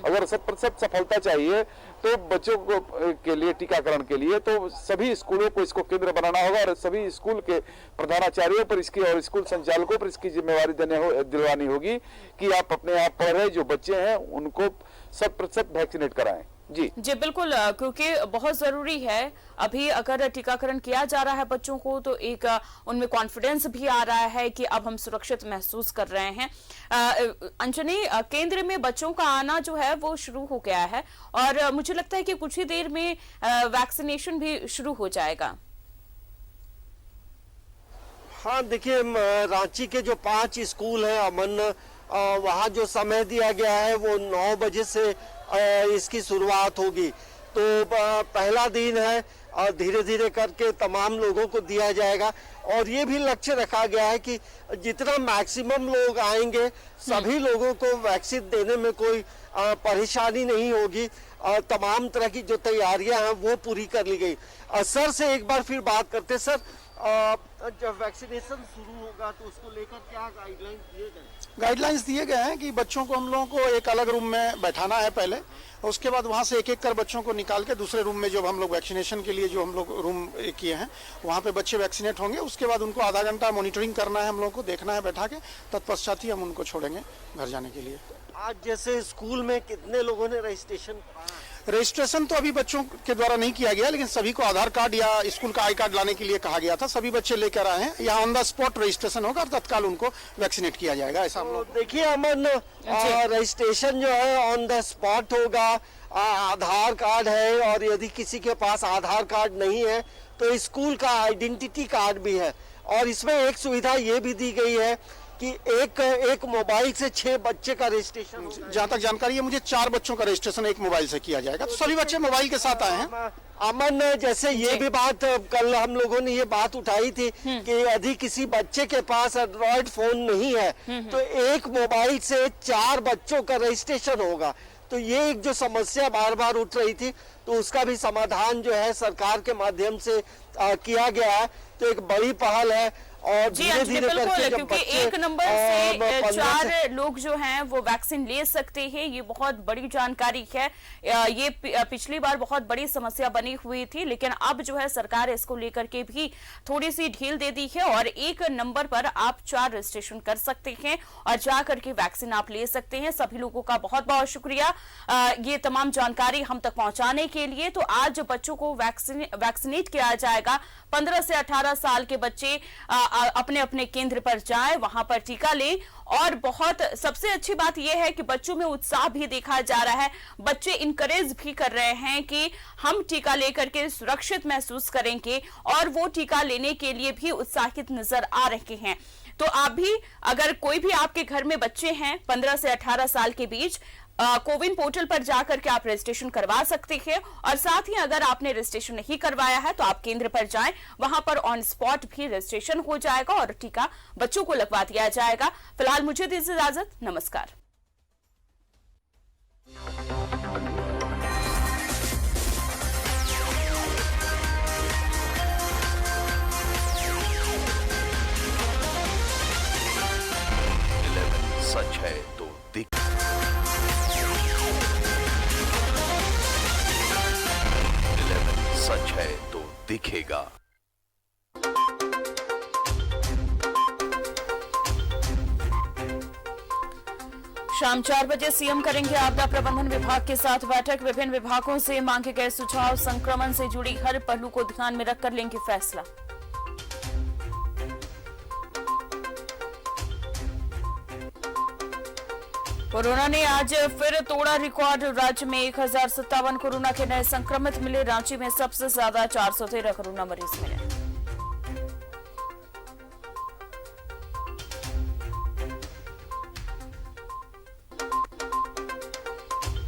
अगर 100% सफलता चाहिए तो बच्चों को के लिए टीकाकरण के लिए तो सभी स्कूलों को इसको केंद्र बनाना होगा और सभी स्कूल के प्रधानाचार्यों पर इसकी और स्कूल संचालकों पर इसकी जिम्मेवारी दिलवानी होगी कि आप अपने यहाँ पढ़ रहे जो बच्चे हैं उनको 100% वैक्सीनेट कराएं। जी बिल्कुल, क्योंकि बहुत जरूरी है। अभी अगर टीकाकरण किया जा रहा है बच्चों को तो एक उनमें कॉन्फिडेंस भी आ रहा है कि अब हम सुरक्षित महसूस कर रहे हैं। अंजनी, केंद्र में बच्चों का आना जो है वो शुरू हो गया है और मुझे लगता है कि कुछ ही देर में वैक्सीनेशन भी शुरू हो जाएगा। हाँ, देखिए, रांची के जो 5 स्कूल हैं अमन, वहाँ जो समय दिया गया है वो 9 बजे से इसकी शुरुआत होगी। तो पहला दिन है और धीरे धीरे करके तमाम लोगों को दिया जाएगा और ये भी लक्ष्य रखा गया है कि जितना मैक्सिमम लोग आएंगे सभी लोगों को वैक्सीन देने में कोई परेशानी नहीं होगी। तमाम तरह की जो तैयारियां हैं वो पूरी कर ली गई। सर से एक बार फिर बात करते। सर, जब वैक्सीनेशन शुरू होगा तो उसको लेकर क्या गाइडलाइंस दिए गए? गाइडलाइंस दिए गए हैं कि बच्चों को हम लोगों को एक अलग रूम में बैठाना है पहले, उसके बाद वहाँ से एक एक कर बच्चों को निकाल के दूसरे रूम में जो हम लोग वैक्सीनेशन के लिए जो हम लोग रूम किए हैं वहाँ पे बच्चे वैक्सीनेट होंगे। उसके बाद उनको आधा घंटा मॉनिटरिंग करना है, हम लोगों को देखना है बैठा के, तत्पश्चात ही हम उनको छोड़ेंगे घर जाने के लिए। आज जैसे स्कूल में कितने लोगों ने रजिस्ट्रेशन कराया? रजिस्ट्रेशन तो अभी बच्चों के द्वारा नहीं किया गया, लेकिन सभी को आधार कार्ड या स्कूल का आई कार्ड लाने के लिए कहा गया था। सभी बच्चे लेकर आए हैं। यहाँ ऑन द स्पॉट रजिस्ट्रेशन होगा और तत्काल उनको वैक्सीनेट किया जाएगा। ऐसा हम लोग देखिए अमन, रजिस्ट्रेशन जो है ऑन द स्पॉट होगा। आधार कार्ड है और यदि किसी के पास आधार कार्ड नहीं है तो स्कूल का आइडेंटिटी कार्ड भी है। और इसमें एक सुविधा ये भी दी गई है कि एक मोबाइल से 6 बच्चे का रजिस्ट्रेशन। जहाँ तक जानकारी है मुझे 4 बच्चों का रजिस्ट्रेशन एक मोबाइल से किया जाएगा, तो सभी बच्चे मोबाइल के साथ आए हैं। अमन, जैसे ये भी बात कल हम लोगों ने ये बात उठाई थी कि यदि किसी बच्चे के पास एंड्रॉइड फोन नहीं है तो एक मोबाइल से 4 बच्चों का रजिस्ट्रेशन होगा। तो ये एक जो समस्या बार बार उठ रही थी तो उसका भी समाधान जो है सरकार के माध्यम से किया गया है। तो एक बड़ी पहल है और धीरे धीरे करके जब क्योंकि एक नंबर से 4 लोग जो हैं वो वैक्सीन ले सकते हैं, ये बहुत बड़ी जानकारी है। ये पिछली बार बहुत बड़ी समस्या बनी हुई थी, लेकिन अब जो है सरकार इसको लेकर के भी थोड़ी सी ढील दे दी है और एक नंबर पर आप 4 रजिस्ट्रेशन कर सकते हैं और जाकर के वैक्सीन आप ले सकते हैं। सभी लोगों का बहुत बहुत शुक्रिया ये तमाम जानकारी हम तक पहुंचाने के लिए। तो आज बच्चों को वैक्सीनेट किया जाएगा। 15 से 18 साल के बच्चे अपने अपने केंद्र पर जाएं, वहां पर टीका लें। और बहुत सबसे अच्छी बात यह है कि बच्चों में उत्साह भी देखा जा रहा है। बच्चे इंकरेज भी कर रहे हैं कि हम टीका लेकर के सुरक्षित महसूस करेंगे और वो टीका लेने के लिए भी उत्साहित नजर आ रहे हैं। तो आप भी, अगर कोई भी आपके घर में बच्चे हैं 15 से 18 साल के बीच, कोविन पोर्टल पर जाकर के आप रजिस्ट्रेशन करवा सकते हैं। और साथ ही अगर आपने रजिस्ट्रेशन नहीं करवाया है तो आप केंद्र पर जाएं, वहां पर ऑन स्पॉट भी रजिस्ट्रेशन हो जाएगा और टीका बच्चों को लगवा दिया जाएगा। फिलहाल मुझे दीजिए इजाजत, नमस्कार। सच है तो दिख सच है तो दिखेगा। शाम 4 बजे सीएम करेंगे आपदा प्रबंधन विभाग के साथ बैठक। विभिन्न विभागों से मांगे गए सुझाव, संक्रमण से जुड़ी हर पहलू को ध्यान में रखकर लेंगे फैसला। कोरोना ने आज फिर तोड़ा रिकॉर्ड। राज्य में 1057 कोरोना के नए संक्रमित मिले। रांची में सबसे ज्यादा 413 कोरोना मरीज मिले।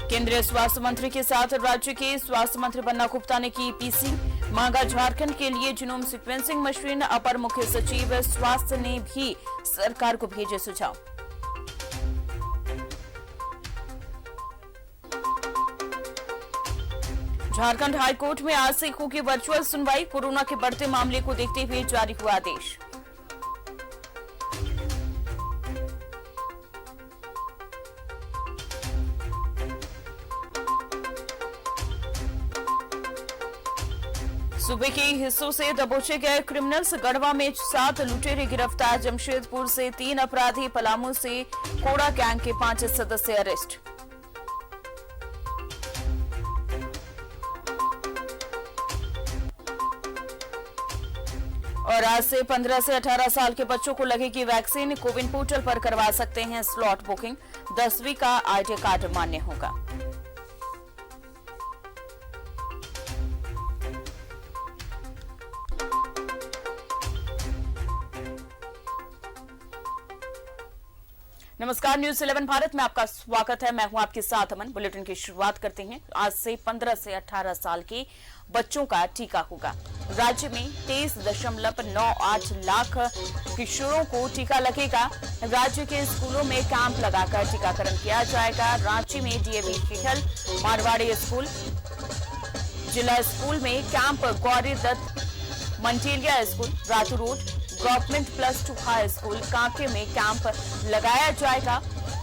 केंद्रीय स्वास्थ्य मंत्री के साथ राज्य के स्वास्थ्य मंत्री बन्ना गुप्ता ने की पीसी। मांगा झारखंड के लिए जीनोम सीक्वेंसिंग मशीन। अपर मुख्य सचिव स्वास्थ्य ने भी सरकार को भेजे सुझाव। झारखंड हाईकोर्ट में आज से होगी वर्चुअल सुनवाई। कोरोना के बढ़ते मामले को देखते हुए जारी हुआ आदेश। सूबे के हिस्सों से दबोचे गए क्रिमिनल्स। गढ़वा में 7 लुटेरे गिरफ्तार। जमशेदपुर से 3 अपराधी। पलामू से कोड़ा गैंग के 5 सदस्य अरेस्ट। और आज से 15 से 18 साल के बच्चों को लगेगी वैक्सीन। कोविन पोर्टल पर करवा सकते हैं स्लॉट बुकिंग। 10वीं का आईडी कार्ड मान्य होगा। नमस्कार, न्यूज 11 भारत में आपका स्वागत है। मैं हूं आपके साथ अमन। बुलेटिन की शुरुआत करते हैं। आज से 15 से 18 साल के बच्चों का टीका होगा। राज्य में 23.98 लाख किशोरों को टीका लगेगा। राज्य के स्कूलों में कैंप लगाकर टीकाकरण किया जाएगा। रांची में डीएवी खेल, मारवाड़ी स्कूल, जिला स्कूल में camp, Gauri Dutt Mantelia school, Ratu road, government +2 high school Kanke में कैंप लगाया जाएगा।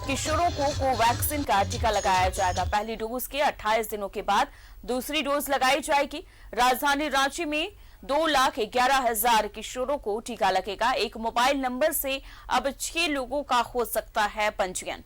किशोरों को कोवैक्सीन का टीका लगाया जाएगा। पहली डोज के 28 दिनों के बाद दूसरी डोज लगाई जाएगी। राजधानी रांची में 2,11,000 किशोरों को टीका लगेगा। एक मोबाइल नंबर से अब 6 लोगों का हो सकता है पंजीयन।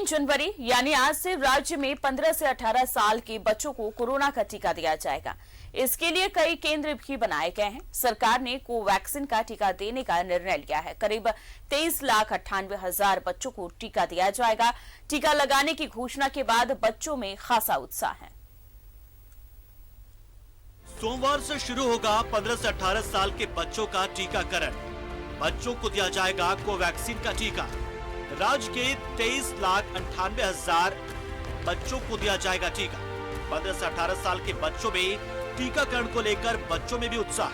जनवरी यानी आज से राज्य में 15 से 18 साल के बच्चों को कोरोना का टीका दिया जाएगा। इसके लिए कई केंद्र भी बनाए गए हैं। सरकार ने कोवैक्सीन का टीका देने का निर्णय लिया है। करीब 23,98,000 बच्चों को टीका दिया जाएगा। टीका लगाने की घोषणा के बाद बच्चों में खासा उत्साह है। सोमवार से शुरू होगा 15 से 18 साल के बच्चों का टीकाकरण। बच्चों को दिया जाएगा कोवैक्सीन का टीका। राज्य के 23,98,000 बच्चों को दिया जाएगा टीका। 15 से 18 साल के बच्चों में टीकाकरण को लेकर बच्चों में भी उत्साह।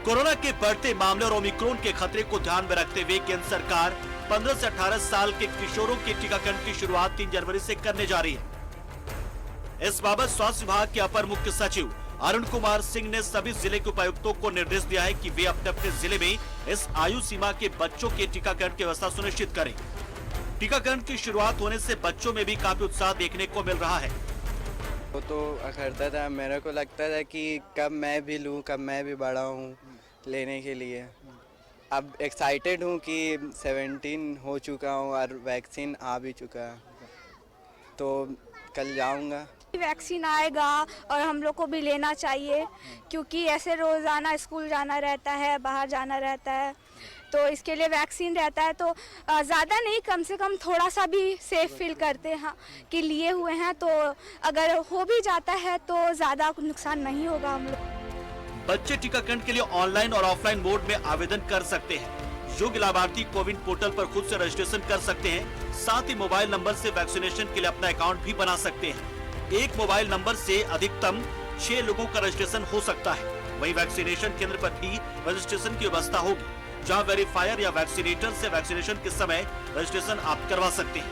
कोरोना के बढ़ते मामले और ओमिक्रॉन के खतरे को ध्यान में रखते हुए केंद्र सरकार 15 से 18 साल के किशोरों के टीकाकरण की शुरुआत 3 जनवरी से करने जा रही है। इस बाबत स्वास्थ्य विभाग के अपर मुख्य सचिव अरुण कुमार सिंह ने सभी जिले के उपायुक्तों को निर्देश दिया है कि वे अपने अपने जिले में इस आयु सीमा के बच्चों के टीकाकरण की व्यवस्था सुनिश्चित करें। टीकाकरण की शुरुआत होने से बच्चों में भी काफी उत्साह देखने को मिल रहा है। वो तो करता था, मेरे को लगता था कि कब मैं भी लूँ, कब मैं भी बड़ा हूँ लेने के लिए। अब एक्साइटेड हूँ कि 17 हो चुका हूँ और वैक्सीन आ भी चुका है, तो कल जाऊँगा। वैक्सीन आएगा और हम लोग को भी लेना चाहिए, क्योंकि ऐसे रोज़ाना स्कूल जाना रहता है, बाहर जाना रहता है, तो इसके लिए वैक्सीन रहता है तो ज़्यादा नहीं, कम से कम थोड़ा सा भी सेफ फील करते हैं कि लिए हुए हैं, तो अगर हो भी जाता है तो ज़्यादा नुकसान नहीं होगा हम लोग। बच्चे टीकाकरण के लिए ऑनलाइन और ऑफलाइन मोड में आवेदन कर सकते हैं। योग्य लाभार्थी कोविन पोर्टल पर खुद से रजिस्ट्रेशन कर सकते हैं। साथ ही मोबाइल नंबर से वैक्सीनेशन के लिए अपना अकाउंट भी बना सकते हैं। एक मोबाइल नंबर से अधिकतम 6 लोगों का रजिस्ट्रेशन हो सकता है। वहीं वैक्सीनेशन केंद्र पर भी रजिस्ट्रेशन की व्यवस्था होगी, जहां वेरीफायर या वैक्सीनेटर से वैक्सीनेशन के समय रजिस्ट्रेशन आप करवा सकते हैं।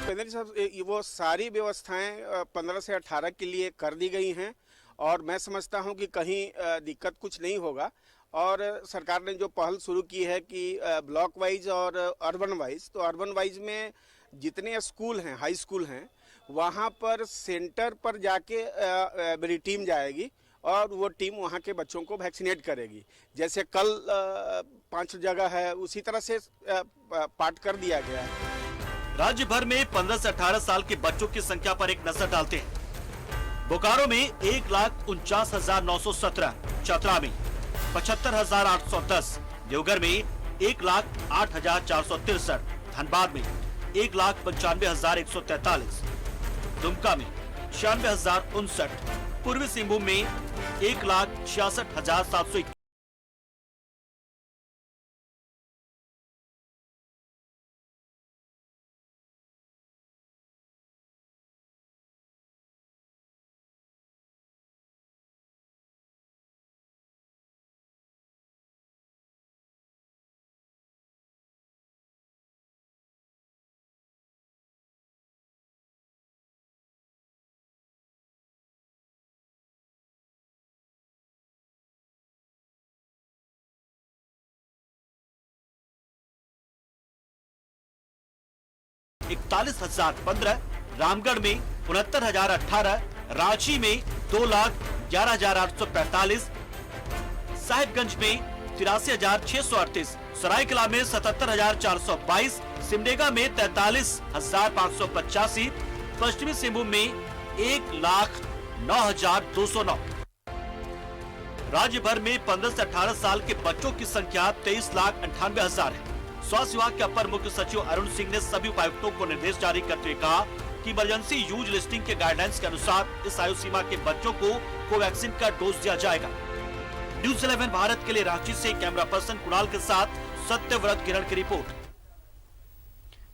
पेंद्र साहब, वो सारी व्यवस्थाएं 15 से 18 के लिए कर दी गई हैं और मैं समझता हूं कि कहीं दिक्कत कुछ नहीं होगा। और सरकार ने जो पहल शुरू की है कि ब्लॉक वाइज और अर्बन वाइज, तो अर्बन वाइज में जितने स्कूल हैं, हाई स्कूल हैं, वहां पर सेंटर पर जाके मेरी टीम जाएगी और वो टीम वहां के बच्चों को वैक्सीनेट करेगी। जैसे कल 5 जगह है, उसी तरह से पार्ट कर दिया गया है। राज्य भर में 15 से 18 साल के बच्चों की संख्या पर एक नजर डालते हैं। बोकारो में 1,49,917, चतरा में 75,810, देवघर में 1,08,463, धनबाद में 1,95,143, दुमका में 96,059, पूर्वी सिंहभूम में 1,66,721। में 41,015, रामगढ़ में 69,018, रांची में 2,11,845, साहिबगंज में 83,638, सरायकला में 77,422, सिमडेगा में 43,585, पश्चिमी सिंहभूम में 1,09,209। राज्य भर में 15 से 18 साल के बच्चों की संख्या 23,98,000 है। स्वास्थ्य विभाग के अपर मुख्य सचिव अरुण सिंह ने सभी उपायुक्तों को निर्देश जारी करते हुए कहा कि इमरजेंसी यूज लिस्टिंग के गाइडलाइंस के अनुसार इस आयु सीमा के बच्चों को कोवैक्सीन का डोज दिया जाएगा। न्यूज़ 11 भारत के लिए रांची से कैमरा पर्सन कुणाल के साथ सत्यव्रत किरण की रिपोर्ट।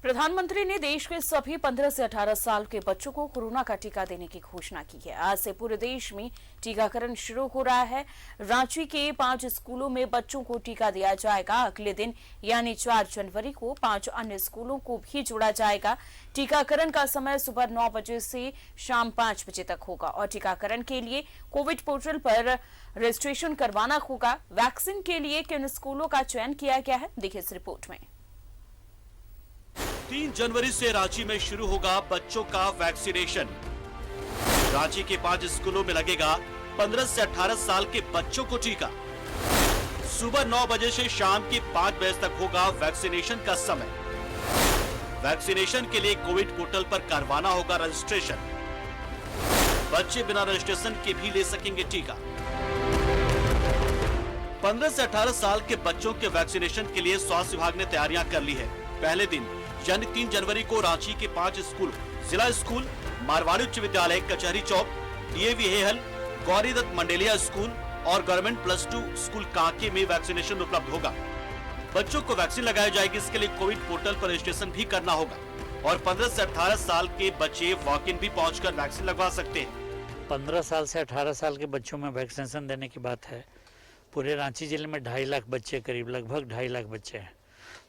प्रधानमंत्री ने देश के सभी 15 से 18 साल के बच्चों को कोरोना का टीका देने की घोषणा की है। आज से पूरे देश में टीकाकरण शुरू हो रहा है। रांची के 5 स्कूलों में बच्चों को टीका दिया जाएगा। अगले दिन यानी 4 जनवरी को 5 अन्य स्कूलों को भी जोड़ा जाएगा। टीकाकरण का समय सुबह 9 बजे से शाम 5 बजे तक होगा और टीकाकरण के लिए कोविड पोर्टल पर रजिस्ट्रेशन करवाना होगा। वैक्सीन के लिए किन स्कूलों का चयन किया गया है, देखिए इस रिपोर्ट में। 3 जनवरी से रांची में शुरू होगा बच्चों का वैक्सीनेशन। रांची के 5 स्कूलों में लगेगा 15 से 18 साल के बच्चों को टीका। सुबह 9 बजे से शाम के 5 बजे तक होगा वैक्सीनेशन का समय। वैक्सीनेशन के लिए कोविड पोर्टल पर करवाना होगा रजिस्ट्रेशन। बच्चे बिना रजिस्ट्रेशन के भी ले सकेंगे टीका। 15 से 18 साल के बच्चों के वैक्सीनेशन के लिए स्वास्थ्य विभाग ने तैयारियां कर ली है। पहले दिन यानी 3 जनवरी को रांची के 5 स्कूल, जिला स्कूल, मारवाड़ी उच्च विद्यालय कचहरी चौक, डीएवी हेहल, गौरी दत्त मंडेलिया स्कूल और गवर्नमेंट +2 स्कूल कांके में वैक्सीनेशन उपलब्ध होगा। बच्चों को वैक्सीन लगाई जाएगी। इसके लिए कोविड पोर्टल पर रजिस्ट्रेशन भी करना होगा और 15 से 18 साल के बच्चे वॉक इन भी पहुंचकर वैक्सीन लगवा सकते हैं। 15 साल से 18 साल के बच्चों में वैक्सीनेशन देने की बात है। पूरे रांची जिले में 2.5 लाख बच्चे, करीब लगभग 2.5 लाख बच्चे हैं।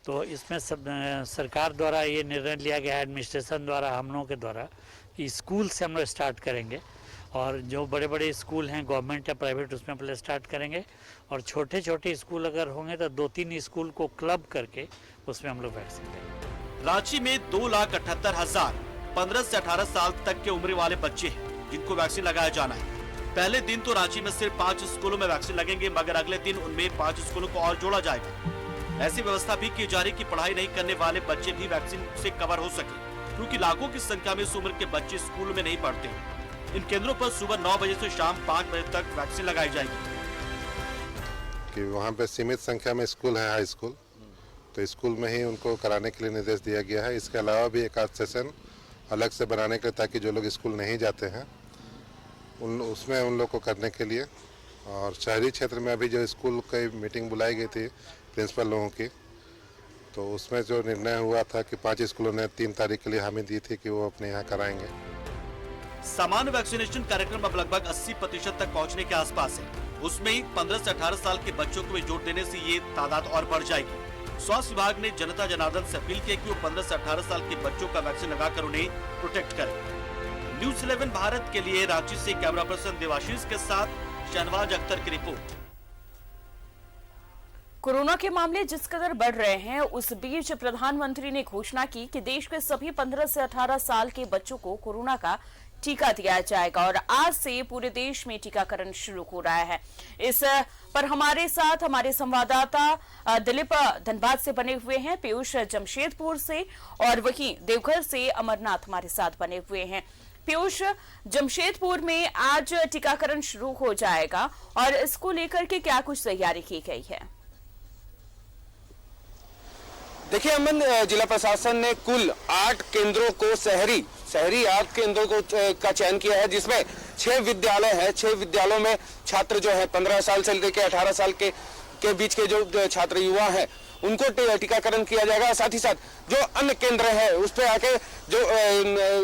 तो इसमें सब सरकार द्वारा ये निर्णय लिया गया है, एडमिनिस्ट्रेशन द्वारा, हम लोगों के द्वारा, कि स्कूल से हम लोग स्टार्ट करेंगे। और जो बड़े बड़े स्कूल हैं गवर्नमेंट या प्राइवेट, उसमें पहले स्टार्ट करेंगे। और छोटे छोटे स्कूल अगर होंगे तो 2-3 स्कूल को क्लब करके उसमें हम लोग वैक्सीन देंगे। रांची में 2,78,000 15 से 18 साल तक के उम्र वाले बच्चे हैं जिनको वैक्सीन लगाया जाना है। पहले दिन तो रांची में सिर्फ 5 स्कूलों में वैक्सीन लगेंगे, मगर अगले दिन उनमें 5 स्कूलों को और जोड़ा जाएगा। ऐसी व्यवस्था भी की जा रही कि पढ़ाई नहीं करने वाले बच्चे भी वैक्सीन से कवर हो सके, क्योंकि लाखों की संख्या में इस उम्र के बच्चे स्कूल में नहीं पढ़ते। इन केंद्रों पर सुबह 9 बजे से शाम 5 बजे तक वैक्सीन लगाई जाएगी। कि वहाँ पे सीमित संख्या में स्कूल है, हाई स्कूल, तो स्कूल में ही उनको कराने के लिए निर्देश दिया गया है। इसके अलावा भी एक आध सेशन अलग से बनाने के, ताकि जो लोग स्कूल नहीं जाते हैं उसमें उन लोग को करने के लिए। और शहरी क्षेत्र में अभी जो स्कूल की मीटिंग बुलाई गई थी प्रिंसिपल लोगों की, तो उसमें जो निर्णय हुआ था कि 5 स्कूलों ने 3 तारीख के लिए हामी दी थी कि वो अपने यहाँ कराएंगे। सामान्य वैक्सीनेशन कार्यक्रम अब लगभग 80% तक पहुंचने के आसपास है। उसमें ही 15 से 18 साल के बच्चों को भी जोड़ देने से ये तादाद और बढ़ जाएगी। स्वास्थ्य विभाग ने जनता जनार्दन से अपील की कि वो 15 से 18 साल के बच्चों का वैक्सीन लगाकर उन्हें प्रोटेक्ट करें। न्यूज़ 11 भारत के लिए रांची से कैमरा पर्सन देवाशीष के साथ शहनवाज अख्तर की रिपोर्ट। कोरोना के मामले जिस कदर बढ़ रहे हैं, उस बीच प्रधानमंत्री ने घोषणा की कि देश के सभी 15 से 18 साल के बच्चों को कोरोना का टीका दिया जाएगा और आज से पूरे देश में टीकाकरण शुरू हो रहा है। इस पर हमारे साथ हमारे संवाददाता दिलीप धनबाद से बने हुए हैं, पीयूष जमशेदपुर से, और वहीं देवघर से अमरनाथ हमारे साथ बने हुए हैं। पीयूष, जमशेदपुर में आज टीकाकरण शुरू हो जाएगा और इसको लेकर के क्या कुछ तैयारी की गई है? देखिए अमन, जिला प्रशासन ने कुल 8 केंद्रों को शहरी 8 केंद्रों को का चयन किया है, जिसमें 6 विद्यालय हैं। 6 विद्यालयों में छात्र जो है 15 साल से लेकर 18 साल के बीच के जो छात्र युवा हैं उनको टीकाकरण किया जाएगा। साथ ही साथ जो अन्य केंद्र है उस पे आके जो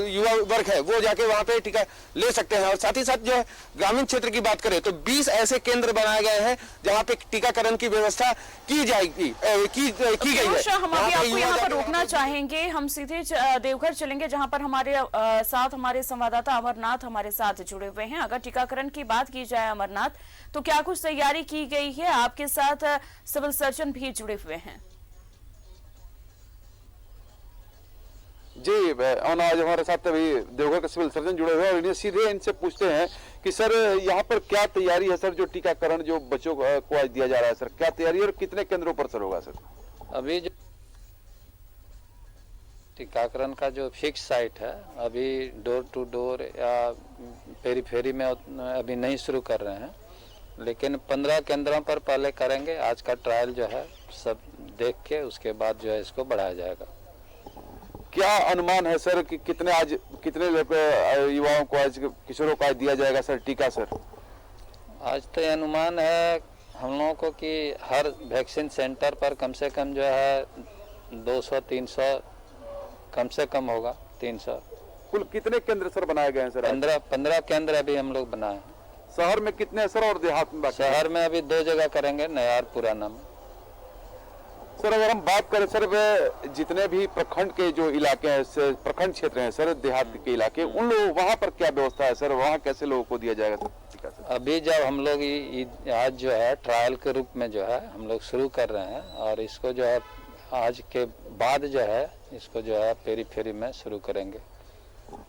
युवा वर्ग है वो जाके वहां पे टीका ले सकते हैं। और साथ ही साथ जो है ग्रामीण क्षेत्र की बात करें तो 20 ऐसे केंद्र बनाए गए हैं जहां पे टीकाकरण की व्यवस्था की जाएगी, की गई है। हम अभी आपको यहाँ पर रोकना चाहेंगे, हम सीधे देवघर चलेंगे जहां पर हमारे साथ हमारे संवाददाता अमरनाथ हमारे साथ जुड़े हुए हैं। अगर टीकाकरण की बात की जाए अमरनाथ, तो क्या कुछ तैयारी की गई है? आपके साथ सिविल सर्जन भी जुड़े हुए हैं। जी, और आज हमारे साथ अभी देवघर के सिविल सर्जन जुड़े हुए हैं और इन्हें सीधे इनसे पूछते हैं कि सर यहाँ पर क्या तैयारी है सर, जो टीकाकरण जो बच्चों को आज दिया जा रहा है सर, क्या तैयारी है और कितने केंद्रों पर सर होगा सर? अभी जो टीकाकरण का जो फिक्स साइट है, अभी डोर टू डोर या पेरी में अभी नहीं शुरू कर रहे हैं, लेकिन 15 केंद्रों पर पहले करेंगे। आज का ट्रायल जो है सब देख के उसके बाद जो है इसको बढ़ाया जाएगा। क्या अनुमान है सर कि कितने युवाओं को आज, किशोरों को आज दिया जाएगा सर टीका सर? आज तो ये अनुमान है हम लोगों को कि हर वैक्सीन सेंटर पर कम से कम जो है 200-300 कम से कम होगा, 300। कुल कितने केंद्र सर बनाए गए हैं सर? 15 केंद्र अभी हम लोग बनाए हैं। शहर में कितने सर और देहात में? शहर में अभी 2 जगह करेंगे, नया और पुराना में। सर अगर हम बात करें सर, जितने भी प्रखंड के जो इलाके हैं, प्रखंड क्षेत्र हैं सर, देहात के इलाके, उन लोग वहाँ पर क्या व्यवस्था है सर? वहाँ कैसे लोगों को दिया जाएगा सर टीका सर? अभी जब हम लोग आज जो है ट्रायल के रूप में जो है हम लोग शुरू कर रहे हैं और इसको जो है आज के बाद जो है इसको जो है पेरी में शुरू करेंगे।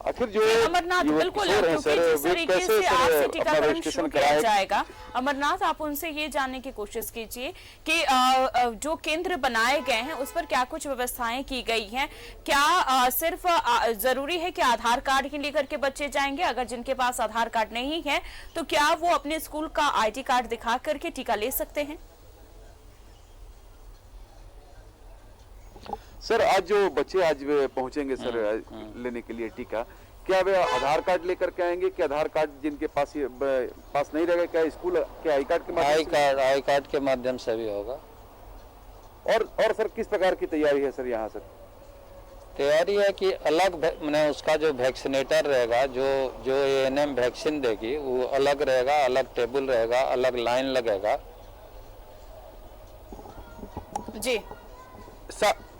आखिर जो अमरनाथ, बिल्कुल, क्योंकि जिस तरीके से आज से टीकाकरण शुरू किया जाएगा, अमरनाथ आप उनसे ये जानने की कोशिश कीजिए कि जो केंद्र बनाए गए हैं उस पर क्या कुछ व्यवस्थाएं की गई हैं? क्या सिर्फ जरूरी है कि आधार कार्ड ही लेकर के बच्चे जाएंगे? अगर जिनके पास आधार कार्ड नहीं है तो क्या वो अपने स्कूल का ID कार्ड दिखा करके टीका ले सकते हैं? सर आज जो बच्चे आज पहुंचेंगे सर लेने के लिए टीका, क्या वे आधार कार्ड लेकर के आएंगे? कि आधार कार्ड जिनके पास नहीं रहेगा, क्या स्कूल के आई कार्ड के माध्यम आई कार्ड के माध्यम से भी होगा? और सर किस प्रकार की तैयारी है सर यहाँ सर? तैयारी है कि अलग मैंने उसका जो वैक्सीनेटर रहेगा, जो एएनएम वैक्सीन देगी वो अलग रहेगा, अलग टेबल रहेगा, अलग लाइन लगेगा। जी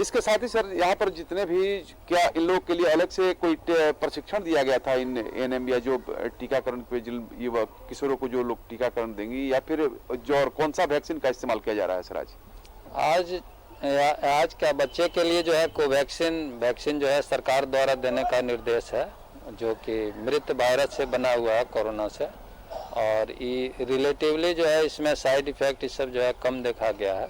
इसके साथ ही सर यहाँ पर जितने भी क्या इन लोग के लिए अलग से कोई प्रशिक्षण दिया गया था इन एएनएम या जो टीकाकरण पे युवा किशोरों को जो लोग टीकाकरण देंगी, या फिर जो और कौन सा वैक्सीन का इस्तेमाल किया जा रहा है सर आज क्या बच्चे के लिए जो है वैक्सीन जो है सरकार द्वारा देने का निर्देश है, जो कि मृत वायरस से बना हुआ है कोरोना से, और ये रिलेटिवली जो है इसमें साइड इफेक्ट इस सब जो है कम देखा गया है।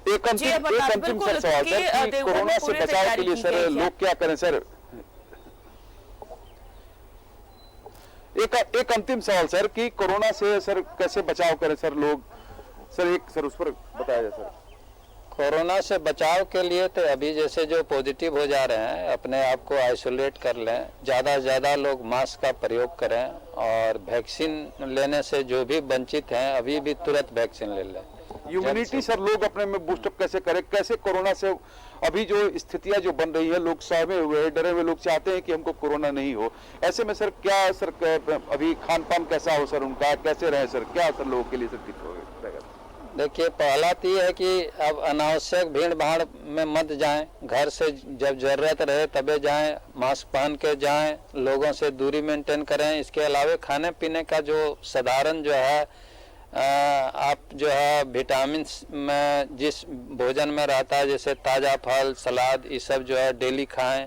एक अंतिम सर सवाल सर कि कोरोना से बचाव के लिए सर लोग क्या करें सर? एक अंतिम सवाल सर कि कोरोना से सर कैसे बचाव करें सर लोग? सर उस पर बताया जाए सर। कोरोना से बचाव के लिए तो अभी जैसे जो पॉजिटिव हो जा रहे हैं अपने आप को आइसोलेट कर लें, ज़्यादा से ज़्यादा लोग मास्क का प्रयोग करें, और वैक्सीन लेने से जो भी वंचित हैं अभी भी तुरंत वैक्सीन ले लें। इम्यूनिटी सर लोग अपने में बूस्टअप कैसे करें? कैसे कोरोना से अभी जो स्थितियां जो बन रही है, लोग सहमे हुए डरे हुए, लोग चाहते हैं कि हमको कोरोना नहीं हो, ऐसे में सर क्या सर अभी खान पान कैसा हो सर उनका, कैसे रहे सर, क्या सर लोगों के लिए सर ठीक होगा? देखिए पहला तो ये है कि अब अनावश्यक भीड़ भाड़ में मत जाएं, घर से जब जरूरत रहे तबे जाएं, मास्क पहन के जाएं, लोगों से दूरी मेंटेन करें। इसके अलावा खाने पीने का जो साधारण जो है आप जो है विटामिन में जिस भोजन में रहता है, जैसे ताज़ा फल सलाद ये सब जो है डेली खाएं,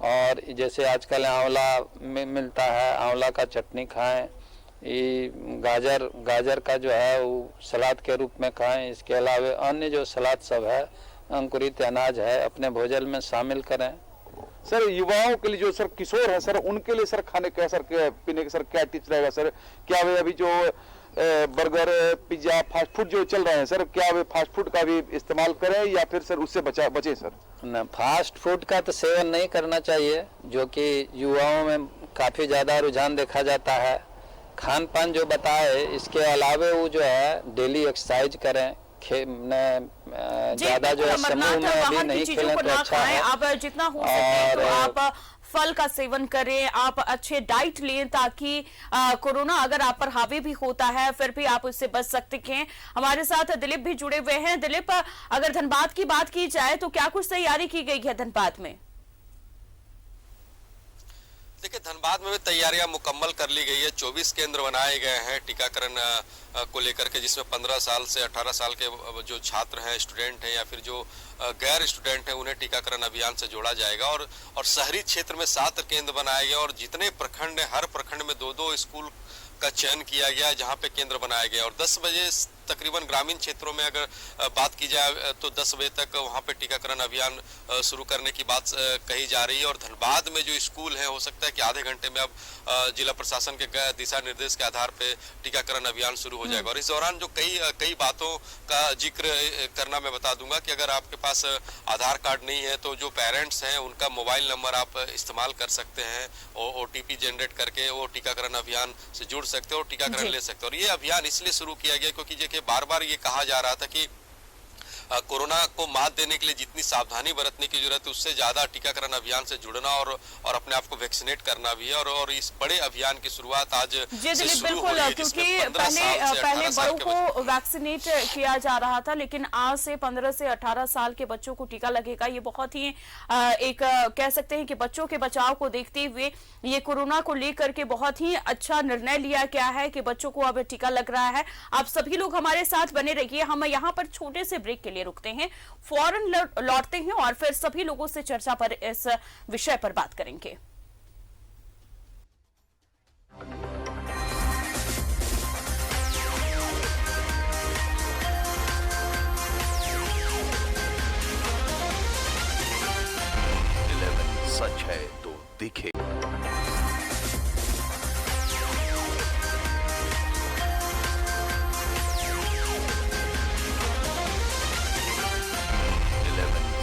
और जैसे आजकल आंवला मिलता है आंवला का चटनी खाएं, ये गाजर का जो है वो सलाद के रूप में खाएं। इसके अलावा अन्य जो सलाद सब है अंकुरित अनाज है अपने भोजन में शामिल करें। सर युवाओं के लिए जो सर किशोर है सर उनके लिए सर खाने का सर पीने के सर क्या टिप्स रहेगा सर? क्या वे अभी जो बर्गर पिज्जा फास्ट फूड जो चल रहे हैं सर, क्या वे फास्ट फूड का भी इस्तेमाल करें या फिर सर उससे बचे सर? न, फास्ट फूड का तो सेवन नहीं करना चाहिए, जो कि युवाओं में काफ़ी ज़्यादा रुझान देखा जाता है। खान पान जो बताए इसके अलावे वो जो है डेली एक्सरसाइज करें, ज्यादा जो है समूह में अभी नहीं खेलें तो अच्छा है। आप जितना हो सके तो आप फल का सेवन करें, आप अच्छे डाइट लें, ताकि कोरोना अगर आप पर हावी भी होता है फिर भी आप उससे बच सकते हैं। हमारे साथ दिलीप भी जुड़े हुए हैं। दिलीप, अगर धनबाद की बात की जाए तो क्या कुछ तैयारी की गई है धनबाद में? देखिए धनबाद में भी तैयारियां मुकम्मल कर ली गई है। 24 केंद्र बनाए गए हैं टीकाकरण को लेकर के, जिसमें 15 साल से 18 साल के जो छात्र हैं, स्टूडेंट हैं या फिर जो गैर स्टूडेंट हैं उन्हें टीकाकरण अभियान से जोड़ा जाएगा। और शहरी क्षेत्र में 7 केंद्र बनाए गए और जितने प्रखंड हैं हर प्रखंड में 2-2 स्कूल का चयन किया गया है जहां पे केंद्र बनाए गए। और 10 बजे तकरीबन ग्रामीण क्षेत्रों में अगर बात की जाए तो 10 बजे तक वहां पे टीकाकरण अभियान शुरू करने की बात कही जा रही है। और धनबाद में जो स्कूल है हो सकता है कि आधे घंटे में अब जिला प्रशासन के दिशा निर्देश के आधार पे टीकाकरण अभियान शुरू हो जाएगा। और इस दौरान जो कई बातों का जिक्र करना मैं बता दूंगा कि अगर आपके पास आधार कार्ड नहीं है तो जो पेरेंट्स हैं उनका मोबाइल नंबर आप इस्तेमाल कर सकते हैं, OTP जनरेट करके वो टीकाकरण अभियान से जुड़ सकते हो और टीकाकरण ले सकते हो। और ये अभियान इसलिए शुरू किया गया क्योंकि देखिए बार-बार ये कहा जा रहा था कि कोरोना को मात देने के लिए जितनी सावधानी बरतने की जरूरत है उससे ज्यादा टीकाकरण अभियान से जुड़ना और अपने आप को वैक्सीनेट करना भी है। और इस बड़े अभियान की शुरुआत आज जी दिलीप, बिल्कुल, क्योंकि पहले बड़ों को वैक्सीनेट किया जा रहा था, लेकिन आज से 15 से 18 साल के बच्चों को टीका लगेगा। ये बहुत ही एक कह सकते हैं कि बच्चों के बचाव को देखते हुए ये कोरोना को लेकर के बहुत ही अच्छा निर्णय लिया गया है कि बच्चों को अब टीका लग रहा है। आप सभी लोग हमारे साथ बने रहिए। हम यहाँ पर छोटे से ब्रेक के लिए रुकते हैं, फौरन लौटते हैं और फिर सभी लोगों से चर्चा पर इस विषय पर बात करेंगे। सच है तो दिखे।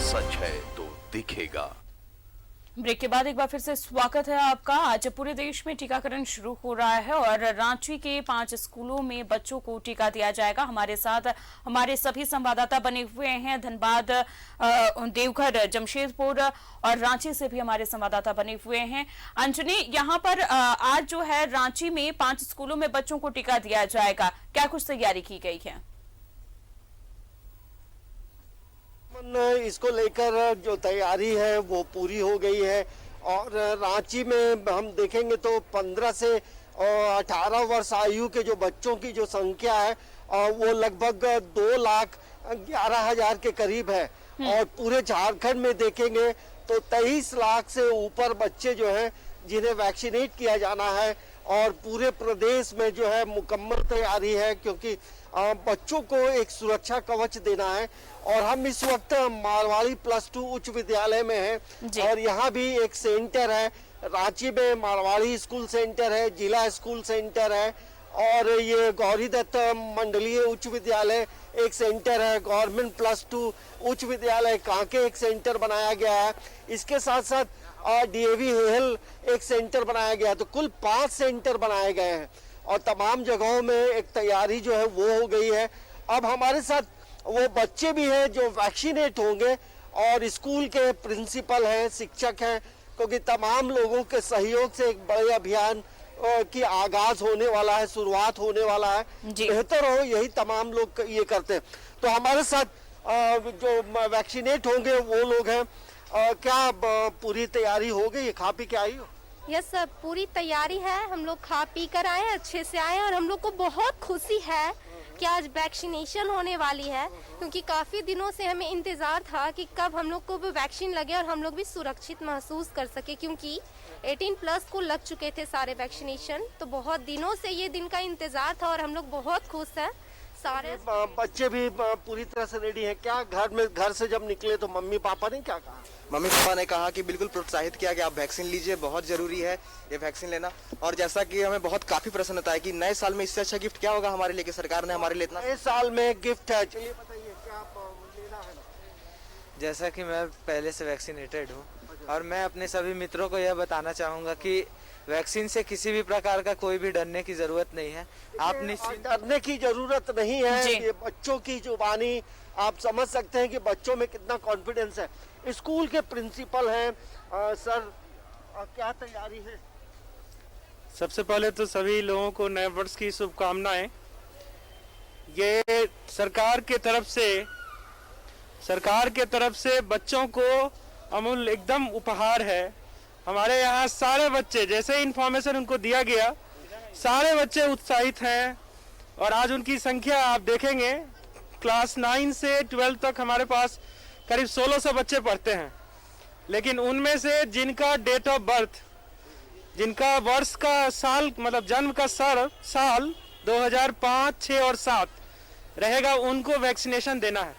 सच है तो दिखेगा। ब्रेक के बाद एक बार फिर से स्वागत है आपका। आज पूरे देश में टीकाकरण शुरू हो रहा है और रांची के 5 स्कूलों में बच्चों को टीका दिया जाएगा। हमारे साथ हमारे सभी संवाददाता बने हुए हैं। धनबाद, देवघर, जमशेदपुर और रांची से भी हमारे संवाददाता बने हुए हैं। अंजनी, यहाँ पर आज जो है रांची में 5 स्कूलों में बच्चों को टीका दिया जाएगा, क्या कुछ तैयारी की गई है? इसको लेकर जो तैयारी है वो पूरी हो गई है और रांची में हम देखेंगे तो 15 से 18 वर्ष आयु के जो बच्चों की जो संख्या है वो लगभग 2,11,000 के करीब है और पूरे झारखंड में देखेंगे तो 23 लाख से ऊपर बच्चे जो हैं जिन्हें वैक्सीनेट किया जाना है और पूरे प्रदेश में जो है मुकम्मल तैयारी है क्योंकि बच्चों को एक सुरक्षा कवच देना है। और हम इस वक्त मारवाड़ी +2 उच्च विद्यालय में हैं और यहाँ भी एक सेंटर है। रांची में मारवाड़ी स्कूल सेंटर है, जिला स्कूल सेंटर है और ये गौरी दत्त मंडलीय उच्च विद्यालय एक सेंटर है। गवर्नमेंट +2 उच्च विद्यालय कांके एक सेंटर बनाया गया है। इसके साथ साथ DAV हेहल एक सेंटर बनाया गया है। तो कुल 5 सेंटर बनाए गए हैं और तमाम जगहों में एक तैयारी जो है वो हो गई है। अब हमारे साथ वो बच्चे भी हैं जो वैक्सीनेट होंगे और स्कूल के प्रिंसिपल हैं, शिक्षक हैं, क्योंकि तमाम लोगों के सहयोग से एक बड़े अभियान की आगाज होने वाला है, शुरुआत होने वाला है। बेहतर हो यही तमाम लोग ये करते हैं। तो हमारे साथ जो वैक्सीनेट होंगे वो लोग हैं। क्या पूरी तैयारी हो गई? खा पी के आई हो? यस सर, पूरी तैयारी है। हम लोग खा पी कर आए, अच्छे से आए और हम लोग को बहुत खुशी है कि आज वैक्सीनेशन होने वाली है क्योंकि काफ़ी दिनों से हमें इंतज़ार था कि कब हम लोग को भी वैक्सीन लगे और हम लोग भी सुरक्षित महसूस कर सके क्योंकि 18+ को लग चुके थे सारे वैक्सीनेशन। तो बहुत दिनों से ये दिन का इंतज़ार था और हम लोग बहुत खुश हैं। सारे बच्चे भी पूरी तरह से रेडी हैं क्या? घर से जब निकले तो मम्मी पापा ने क्या कहा? मम्मी पापा ने कहा कि बिल्कुल प्रोत्साहित किया कि आप वैक्सीन लीजिए, बहुत जरूरी है ये वैक्सीन लेना। और जैसा कि हमें बहुत काफी प्रसन्नता है कि नए साल में इससे अच्छा गिफ्ट क्या होगा हमारे लिए कि सरकार ने हमारे लिए इतना नए साल में गिफ्ट है। चलिए बताइए क्या लेना है? जैसा कि मैं पहले से वैक्सीनेटेड हूँ और मैं अपने सभी मित्रों को यह बताना चाहूँगा कि वैक्सीन से किसी भी प्रकार का कोई भी डरने की जरूरत नहीं है। आप डरने की जरूरत नहीं है। ये बच्चों की जुबानी आप समझ सकते हैं कि बच्चों में कितना कॉन्फिडेंस है। स्कूल के प्रिंसिपल हैं। सर क्या तैयारी है? सबसे पहले तो सभी लोगों को नए वर्ष की शुभकामनाएं। ये सरकार के तरफ से बच्चों को अमूल्य एकदम उपहार है। हमारे यहाँ सारे बच्चे, जैसे इन्फॉर्मेशन उनको दिया गया, सारे बच्चे उत्साहित हैं और आज उनकी संख्या आप देखेंगे क्लास 9 से 12 तक हमारे पास करीब 1600 बच्चे पढ़ते हैं। लेकिन उनमें से जिनका डेट ऑफ बर्थ, जिनका वर्ष का साल मतलब जन्म का साल 2005, 6 और 7 रहेगा, उनको वैक्सीनेशन देना है।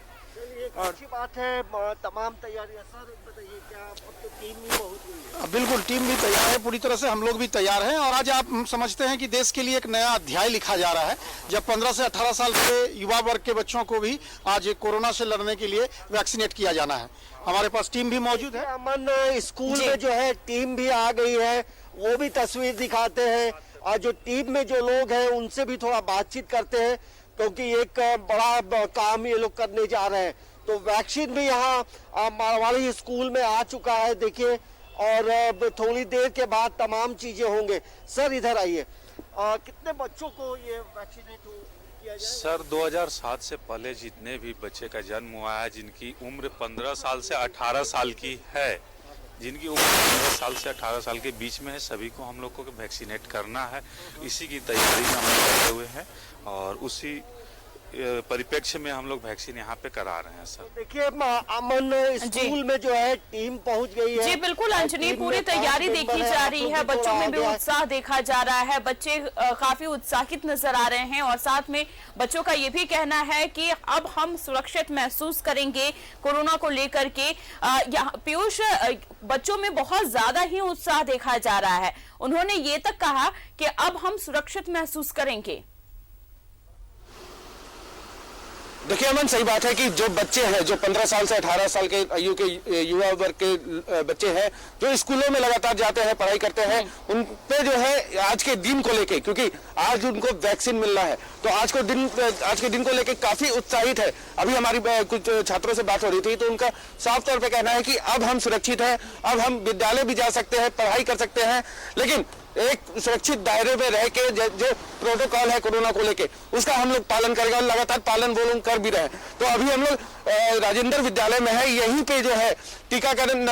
और अच्छी बात है। तमाम तैयारियां सर बताइए क्या? अब तो टीम भी बहुत हुई है। बिल्कुल, टीम भी तैयार है, पूरी तरह से हम लोग भी तैयार हैं और आज आप समझते हैं कि देश के लिए एक नया अध्याय लिखा जा रहा है जब 15 से 18 साल के युवा वर्ग के बच्चों को भी आज कोरोना से लड़ने के लिए वैक्सीनेट किया जाना है। हमारे पास टीम भी मौजूद है। अमन, स्कूल में जो है टीम भी आ गई है, वो भी तस्वीर दिखाते हैं और जो टीम में जो लोग हैं उनसे भी थोड़ा बातचीत करते हैं क्योंकि एक बड़ा काम ये लोग करने जा रहे हैं। तो वैक्सीन भी यहाँ मारवाड़ी स्कूल में आ चुका है देखिए और थोड़ी देर के बाद तमाम चीजें होंगे। सर इधर आइए, कितने बच्चों को ये वैक्सीनेट किया जाए? सर 2007 से पहले जितने भी बच्चे का जन्म हुआ है, जिनकी उम्र 15 साल से 18 साल की है, जिनकी उम्र 15 साल से 18 साल के बीच में है, सभी को हम लोग को वैक्सीनेट करना है। इसी की तैयारी में हम लोग लगे हुए हैं और उसी परिप्रेक्ष्य में हम लोग वैक्सीन यहाँ पे करा रहे हैं। सर देखिए अमन, स्कूल में जो है टीम पहुंच गई है। जी बिल्कुल अंजनी, पूरी तैयारी देखी जा रही है। बच्चों में भी उत्साह देखा जा रहा है। बच्चे काफी उत्साहित नजर आ रहे हैं और साथ में बच्चों का ये भी कहना है कि अब हम सुरक्षित महसूस करेंगे कोरोना को लेकर के। पीयूष, बच्चों में बहुत ज्यादा ही उत्साह देखा जा रहा है। उन्होंने ये तक कहा कि अब हम सुरक्षित महसूस करेंगे। देखिए अमन, सही बात है कि जो बच्चे हैं, जो 15 साल से 18 साल के आयु के युवा वर्ग के बच्चे हैं, जो स्कूलों में लगातार जाते हैं, पढ़ाई करते हैं, उन पे जो है आज के दिन को लेके, क्योंकि आज उनको वैक्सीन मिलना है, तो आज के दिन को लेके काफी उत्साहित है। अभी हमारी कुछ छात्रों से बात हो रही थी तो उनका साफ तौर पे कहना है कि अब हम सुरक्षित हैं, अब हम विद्यालय भी जा सकते हैं, पढ़ाई कर सकते हैं, लेकिन एक सुरक्षित दायरे में रह के जो प्रोटोकॉल है कोरोना को लेके, उसका हम लोग पालन करेंगे और लगातार पालन वो लोग कर भी रहे हैं। तो अभी हम लोग राजेंद्र विद्यालय में है, यहीं पे जो है टीकाकरण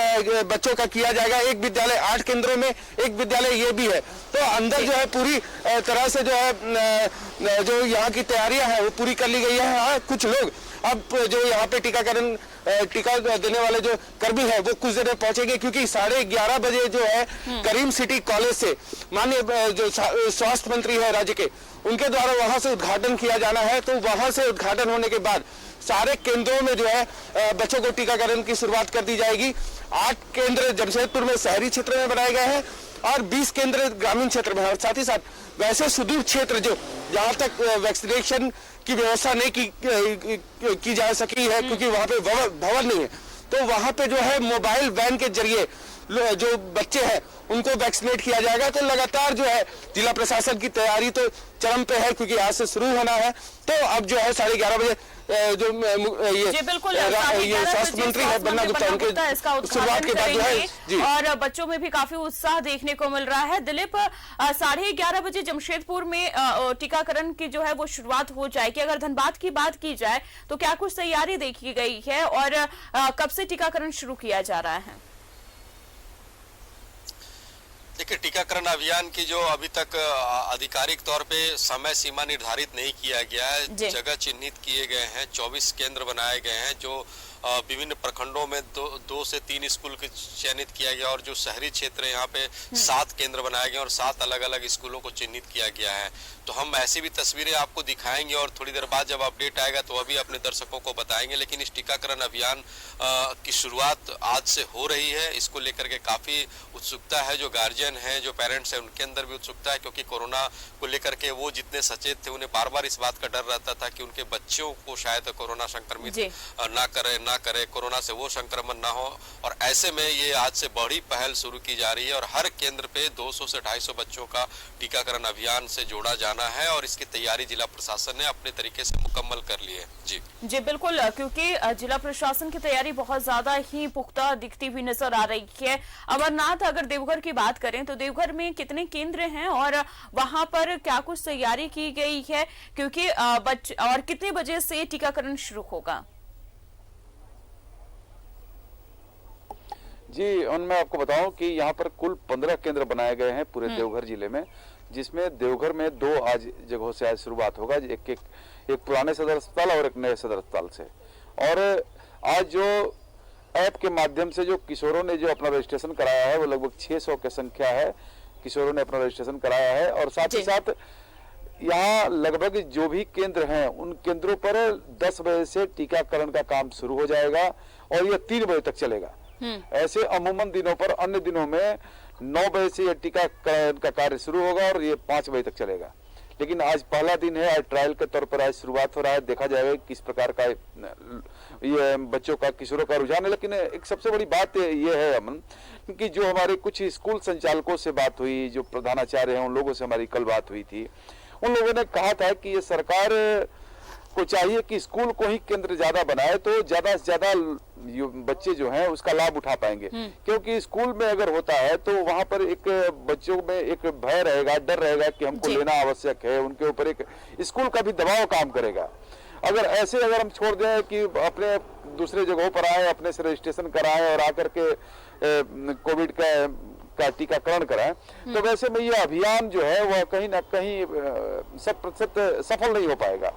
बच्चों का किया जाएगा। एक विद्यालय 8 केंद्रों में, एक विद्यालय ये भी है, तो अंदर जो है पूरी तरह से जो है जो यहाँ की तैयारियां हैं वो पूरी कर ली गई है। हाँ, कुछ लोग अब जो यहाँ पे टीका देने वाले जो कर्मी है वो कुछ देर में पहुंचेंगे, क्योंकि 11:30 बजे जो है करीम सिटी कॉलेज से माननीय जो स्वास्थ्य मंत्री है राज्य के, उनके द्वारा वहां से उद्घाटन किया जाना है। तो वहां से उद्घाटन होने के बाद सारे केंद्रों में जो है बच्चों को टीकाकरण की शुरुआत कर दी जाएगी। 8 केंद्र जमशेदपुर में शहरी क्षेत्र में बनाए गए हैं और 20 केंद्र ग्रामीण क्षेत्र में है, और साथ ही साथ वैसे सुदूर क्षेत्र जो जहां तक वैक्सीनेशन की व्यवस्था नहीं की जा सकी है, क्योंकि वहां पे भवन नहीं है, तो वहां पे जो है मोबाइल वैन के जरिए जो बच्चे हैं उनको वैक्सीनेट किया जाएगा। तो लगातार जो है जिला प्रशासन की तैयारी तो चरम पे है, क्योंकि आज से शुरू होना है। तो अब जो है 11:30 बजे जो ये स्वास्थ्य मंत्री है बन्ना गुप्ता, उनके शुरुआत के बाद जो है जी, और बच्चों में भी काफी उत्साह देखने को मिल रहा है। दिलीप, 11:30 बजे जमशेदपुर में टीकाकरण की जो है वो शुरुआत हो जाएगी। अगर धनबाद की बात की जाए तो क्या कुछ तैयारी देखी गई है और कब से टीकाकरण शुरू किया जा रहा है? देखिए, टीकाकरण अभियान की जो अभी तक आधिकारिक तौर पे समय सीमा निर्धारित नहीं किया गया है, जगह चिन्हित किए गए हैं, 24 केंद्र बनाए गए हैं, जो विभिन्न प्रखंडों में 2 से 3 स्कूल के चयनित किया गया, और जो शहरी क्षेत्र है यहाँ पे 7 केंद्र बनाए गए और 7 अलग अलग स्कूलों को चिन्हित किया गया है। तो हम ऐसी भी तस्वीरें आपको दिखाएंगे और थोड़ी देर बाद जब अपडेट आएगा तो अभी अपने दर्शकों को बताएंगे। लेकिन इस टीकाकरण अभियान की शुरुआत आज से हो रही है, इसको लेकर के काफी उत्सुकता है। जो गार्जियन है, जो पेरेंट्स है, उनके अंदर भी उत्सुकता है, क्योंकि कोरोना को लेकर के वो जितने सचेत थे, उन्हें बार बार इस बात का डर रहता था कि उनके बच्चों को शायद कोरोना संक्रमित ना करे, कोरोना से वो संक्रमण ना हो। और ऐसे में ये आज से बड़ी पहल शुरू की जा रही है और हर केंद्र पे 200 से 250 बच्चों का टीकाकरण अभियान से जोड़ा जाना है, और इसकी तैयारी जिला प्रशासन ने अपने तरीके से मुकम्मल कर ली है। जी बिल्कुल, क्योंकि जिला प्रशासन की तैयारी बहुत ज्यादा ही पुख्ता दिखती हुई नजर आ रही है। अमरनाथ, अगर देवघर की बात करें तो देवघर में कितने केंद्र हैं और वहां पर क्या कुछ तैयारी की गई है, क्योंकि और कितने बजे से टीकाकरण शुरू होगा? जी, और मैं आपको बताऊं कि यहाँ पर कुल 15 केंद्र बनाए गए हैं पूरे देवघर जिले में, जिसमें देवघर में 2 आज जगहों से आज शुरुआत होगा, एक पुराने सदर अस्पताल और एक नए सदर अस्पताल से। और आज जो ऐप के माध्यम से जो किशोरों ने जो अपना रजिस्ट्रेशन कराया है वो लगभग 600 की संख्या है, किशोरों ने अपना रजिस्ट्रेशन कराया है। और साथ ही साथ यहाँ लगभग जो भी केंद्र हैं उन केंद्रों पर 10 बजे से टीकाकरण का काम शुरू हो जाएगा और यह 3 बजे तक चलेगा। ऐसे अमूमन दिनों पर, अन्य दिनों में 9 बजे से यह टीकाकरण का कार्य शुरू होगा और ये 5 बजे तक चलेगा। लेकिन आज पहला दिन है, आज ट्रायल के तौर पर आज शुरुआत हो रहा है, देखा जाएगा किस प्रकार का ये बच्चों का, किशोरों का रुझान है। लेकिन एक सबसे बड़ी बात ये है अमन, कि जो हमारे कुछ स्कूल संचालकों से बात हुई, जो प्रधानाचार्य हैं, उन लोगों से हमारी कल बात हुई थी, उन लोगों ने कहा था कि ये सरकार को चाहिए कि स्कूल को ही केंद्र ज्यादा बनाए, तो ज्यादा से ज्यादा बच्चे जो हैं उसका लाभ उठा पाएंगे। क्योंकि स्कूल में अगर होता है तो वहां पर एक बच्चों में एक भय रहेगा, डर रहेगा कि हमको लेना आवश्यक है, उनके ऊपर एक स्कूल का भी दबाव काम करेगा। अगर हम छोड़ दें कि अपने दूसरे जगहों पर आए, अपने से रजिस्ट्रेशन कराएं और आकर के कोविड का टीकाकरण कराएं, तो वैसे में ये अभियान जो है वह कहीं ना कहीं 100% सफल नहीं हो पाएगा।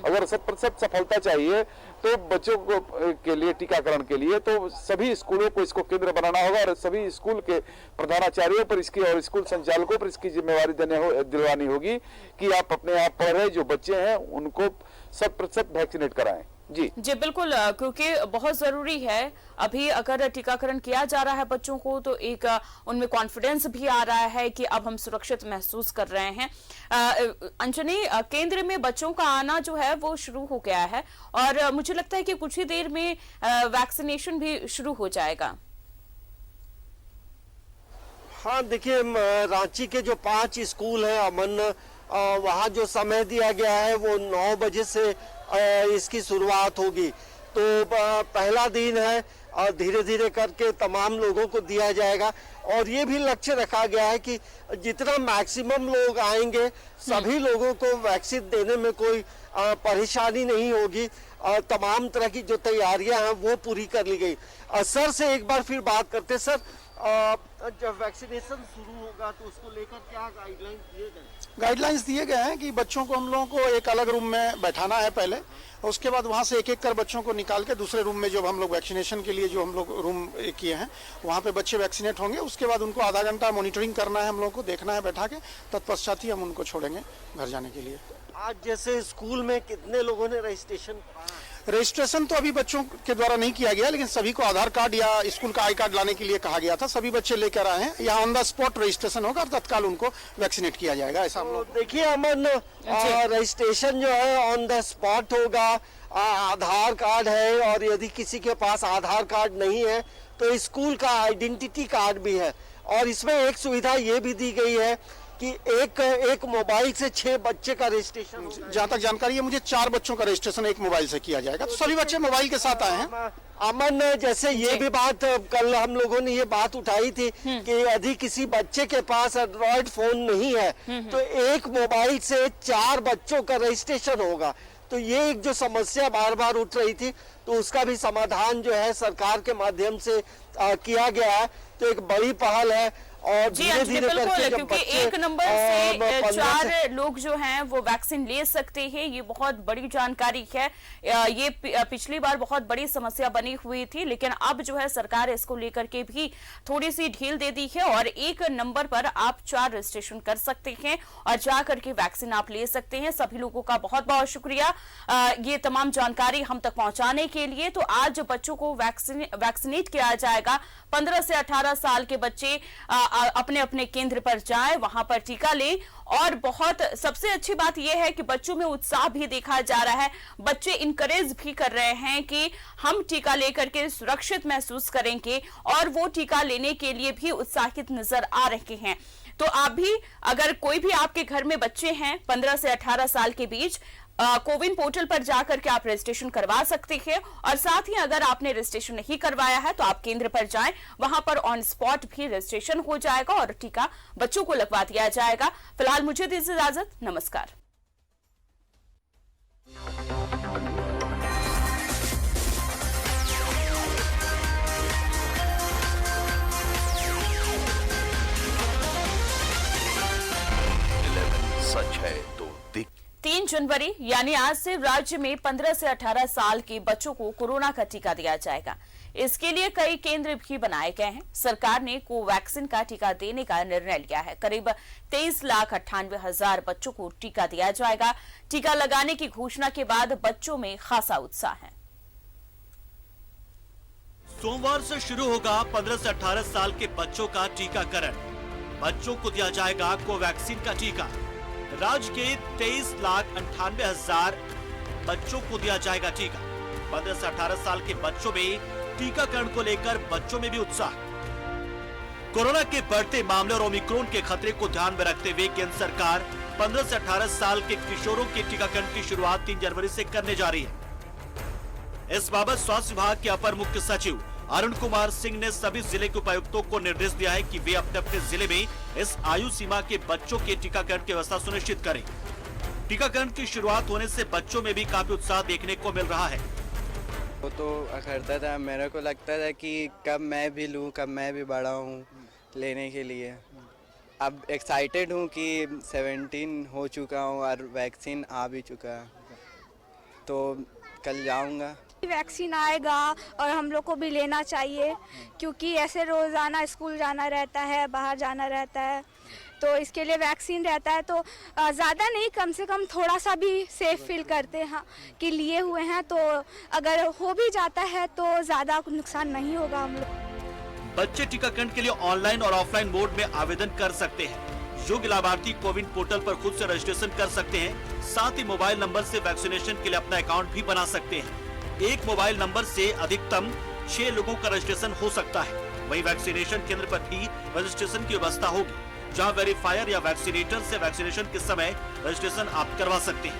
अगर 100% सफलता चाहिए तो बच्चों को के लिए, टीकाकरण के लिए, तो सभी स्कूलों को इसको केंद्र बनाना होगा और सभी स्कूल के प्रधानाचार्यों पर इसकी और स्कूल संचालकों पर इसकी जिम्मेवारी दिलवानी होगी कि आप अपने आप पढ़ रहे जो बच्चे हैं उनको 100% वैक्सीनेट कराएं। जी बिल्कुल, क्योंकि बहुत जरूरी है। अभी अगर टीकाकरण किया जा रहा है बच्चों को तो एक उनमें कॉन्फिडेंस भी आ रहा है कि अब हम सुरक्षित महसूस कर रहे हैं। अंजनी, केंद्र में बच्चों का आना जो है वो शुरू हो गया है और मुझे लगता है कि कुछ ही देर में वैक्सीनेशन भी शुरू हो जाएगा। हाँ देखिए, रांची के जो 5 स्कूल हैं अमन, वहाँ जो समय दिया गया है वो 9 बजे से इसकी शुरुआत होगी। तो पहला दिन है और धीरे धीरे करके तमाम लोगों को दिया जाएगा और ये भी लक्ष्य रखा गया है कि जितना मैक्सिमम लोग आएंगे सभी लोगों को वैक्सीन देने में कोई परेशानी नहीं होगी। तमाम तरह की जो तैयारियां हैं वो पूरी कर ली गई। सर से एक बार फिर बात करते। सर, जब वैक्सीनेशन शुरू होगा तो उसको लेकर क्या गाइडलाइंस दिए गए? गाइडलाइंस दिए गए हैं कि बच्चों को हम लोगों को एक अलग रूम में बैठाना है पहले, उसके बाद वहाँ से एक एक कर बच्चों को निकाल के दूसरे रूम में जो हम लोग वैक्सीनेशन के लिए जो हम लोग रूम किए हैं वहाँ पे बच्चे वैक्सीनेट होंगे। उसके बाद उनको आधा घंटा मॉनिटरिंग करना है, हम लोगों को देखना है बैठा के, तत्पश्चात ही हम उनको छोड़ेंगे घर जाने के लिए। आज जैसे स्कूल में कितने लोगों ने रजिस्ट्रेशन? रजिस्ट्रेशन तो अभी बच्चों के द्वारा नहीं किया गया, लेकिन सभी को आधार कार्ड या स्कूल का आई कार्ड लाने के लिए कहा गया था। सभी बच्चे लेकर आए हैं। यहाँ ऑन द स्पॉट रजिस्ट्रेशन होगा और तत्काल उनको वैक्सीनेट किया जाएगा। ऐसा हम लोग देखिए अमन, रजिस्ट्रेशन जो है ऑन द स्पॉट होगा। आधार कार्ड है और यदि किसी के पास आधार कार्ड नहीं है तो स्कूल का आइडेंटिटी कार्ड भी है। और इसमें एक सुविधा ये भी दी गई है कि एक मोबाइल से 6 बच्चे का रजिस्ट्रेशन। जहाँ तक जानकारी है मुझे 4 बच्चों का रजिस्ट्रेशन एक मोबाइल से किया जाएगा। तो सभी बच्चे मोबाइल के साथ आए हैं। अमन, जैसे ये भी बात कल हम लोगों ने ये बात उठाई थी कि यदि किसी बच्चे के पास एंड्रॉइड फोन नहीं है तो एक मोबाइल से 4 बच्चों का रजिस्ट्रेशन होगा। तो ये एक जो समस्या बार बार उठ रही थी तो उसका भी समाधान जो है सरकार के माध्यम से किया गया है। तो एक बड़ी पहल है और धीरे धीरे बिल्कुल, क्योंकि एक नंबर से 4 लोग जो हैं वो वैक्सीन ले सकते हैं। ये बहुत बड़ी जानकारी है। ये पिछली बार बहुत बड़ी समस्या बनी हुई थी, लेकिन अब जो है सरकार इसको लेकर के भी थोड़ी सी ढील दे दी है और एक नंबर पर आप 4 रजिस्ट्रेशन कर सकते हैं और जा करके वैक्सीन आप ले सकते हैं। सभी लोगों का बहुत बहुत शुक्रिया ये तमाम जानकारी हम तक पहुंचाने के लिए। तो आज बच्चों को वैक्सीनेट किया जाएगा। 15 से 18 साल के बच्चे अपने अपने केंद्र पर जाएं, वहां पर टीका लें। और बहुत सबसे अच्छी बात यह है कि बच्चों में उत्साह भी देखा जा रहा है। बच्चे इंकरेज भी कर रहे हैं कि हम टीका लेकर के सुरक्षित महसूस करेंगे और वो टीका लेने के लिए भी उत्साहित नजर आ रहे हैं। तो आप भी, अगर कोई भी आपके घर में बच्चे हैं 15 से 18 साल के बीच, कोविन पोर्टल पर जाकर के आप रजिस्ट्रेशन करवा सकते हैं। और साथ ही अगर आपने रजिस्ट्रेशन नहीं करवाया है तो आप केंद्र पर जाएं, वहां पर ऑन स्पॉट भी रजिस्ट्रेशन हो जाएगा और टीका बच्चों को लगवा दिया जाएगा। फिलहाल मुझे दीजिए इजाजत, नमस्कार। सच है तो 3 जनवरी यानी आज से राज्य में 15 से 18 साल के बच्चों को कोरोना का टीका दिया जाएगा। इसके लिए कई केंद्र भी बनाए गए हैं। सरकार ने कोवैक्सीन का टीका देने का निर्णय लिया है। करीब 23,98,000 बच्चों को टीका दिया जाएगा। टीका लगाने की घोषणा के बाद बच्चों में खासा उत्साह है। सोमवार से शुरू होगा 15 से 18 साल के बच्चों का टीकाकरण। बच्चों को दिया जाएगा कोवैक्सीन का टीका। राज्य के 23,98,000 बच्चों को दिया जाएगा टीका। 15 से 18 साल के बच्चों में टीकाकरण को लेकर बच्चों में भी उत्साह। कोरोना के बढ़ते मामले और ओमिक्रॉन के खतरे को ध्यान में रखते हुए केंद्र सरकार 15 से 18 साल के किशोरों के टीकाकरण की शुरुआत 3 जनवरी से करने जा रही है। इस बाबत स्वास्थ्य विभाग के अपर मुख्य सचिव अरुण कुमार सिंह ने सभी जिले के उपायुक्तों को निर्देश दिया है कि वे अपने अपने जिले में इस आयु सीमा के बच्चों के टीकाकरण की व्यवस्था सुनिश्चित करें। टीकाकरण की शुरुआत होने से बच्चों में भी काफी उत्साह देखने को मिल रहा है। वो तो करता था, मेरे को लगता था कि कब मैं भी लूँ, कब मैं भी बड़ा हूँ लेने के लिए। अब एक्साइटेड हूँ कि 17 हो चुका हूँ और वैक्सीन आ भी चुका है, तो कल जाऊँगा। वैक्सीन आएगा और हम लोग को भी लेना चाहिए क्योंकि ऐसे रोज़ाना स्कूल जाना रहता है, बाहर जाना रहता है, तो इसके लिए वैक्सीन रहता है तो ज़्यादा नहीं, कम से कम थोड़ा सा भी सेफ फील करते हैं कि लिए हुए हैं, तो अगर हो भी जाता है तो ज़्यादा नुकसान नहीं होगा हम लोग। बच्चे टीकाकरण के लिए ऑनलाइन और ऑफलाइन मोड में आवेदन कर सकते हैं। योग्य लाभार्थी कोविन पोर्टल पर खुद से रजिस्ट्रेशन कर सकते हैं। साथ ही मोबाइल नंबर से वैक्सीनेशन के लिए अपना अकाउंट भी बना सकते हैं। एक मोबाइल नंबर से अधिकतम 6 लोगों का रजिस्ट्रेशन हो सकता है। वहीं वैक्सीनेशन केंद्र पर भी रजिस्ट्रेशन की व्यवस्था होगी, जहां वेरीफायर या वैक्सीनेटर से वैक्सीनेशन के समय रजिस्ट्रेशन आप करवा सकते हैं।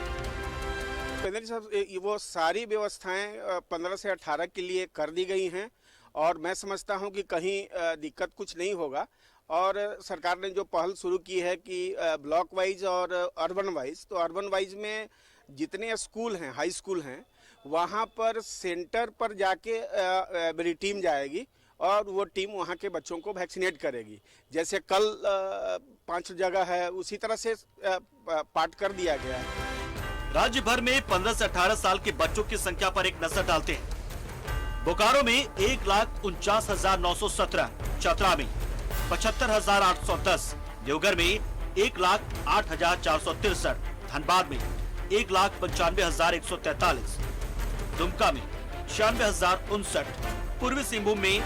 पेंद्र साहब, वो सारी व्यवस्थाएं 15 से 18 के लिए कर दी गई हैं और मैं समझता हूं कि कहीं दिक्कत कुछ नहीं होगा। और सरकार ने जो पहल शुरू की है कि ब्लॉक वाइज और अर्बन वाइज, तो अर्बन वाइज में जितने स्कूल हैं, हाई स्कूल हैं, वहां पर सेंटर पर जाके मेरी टीम जाएगी और वो टीम वहां के बच्चों को वैक्सीनेट करेगी। जैसे कल 5 जगह है, उसी तरह से पार्ट कर दिया गया है। राज्य भर में 15 से 18 साल के बच्चों की संख्या पर एक नजर डालते हैं। बोकारो में 1,49,917, चतरा में 75,810, देवघर में 1,08,463, धनबाद में 1,95,143, दुमका में 96,059, पूर्वी सिंहभूम में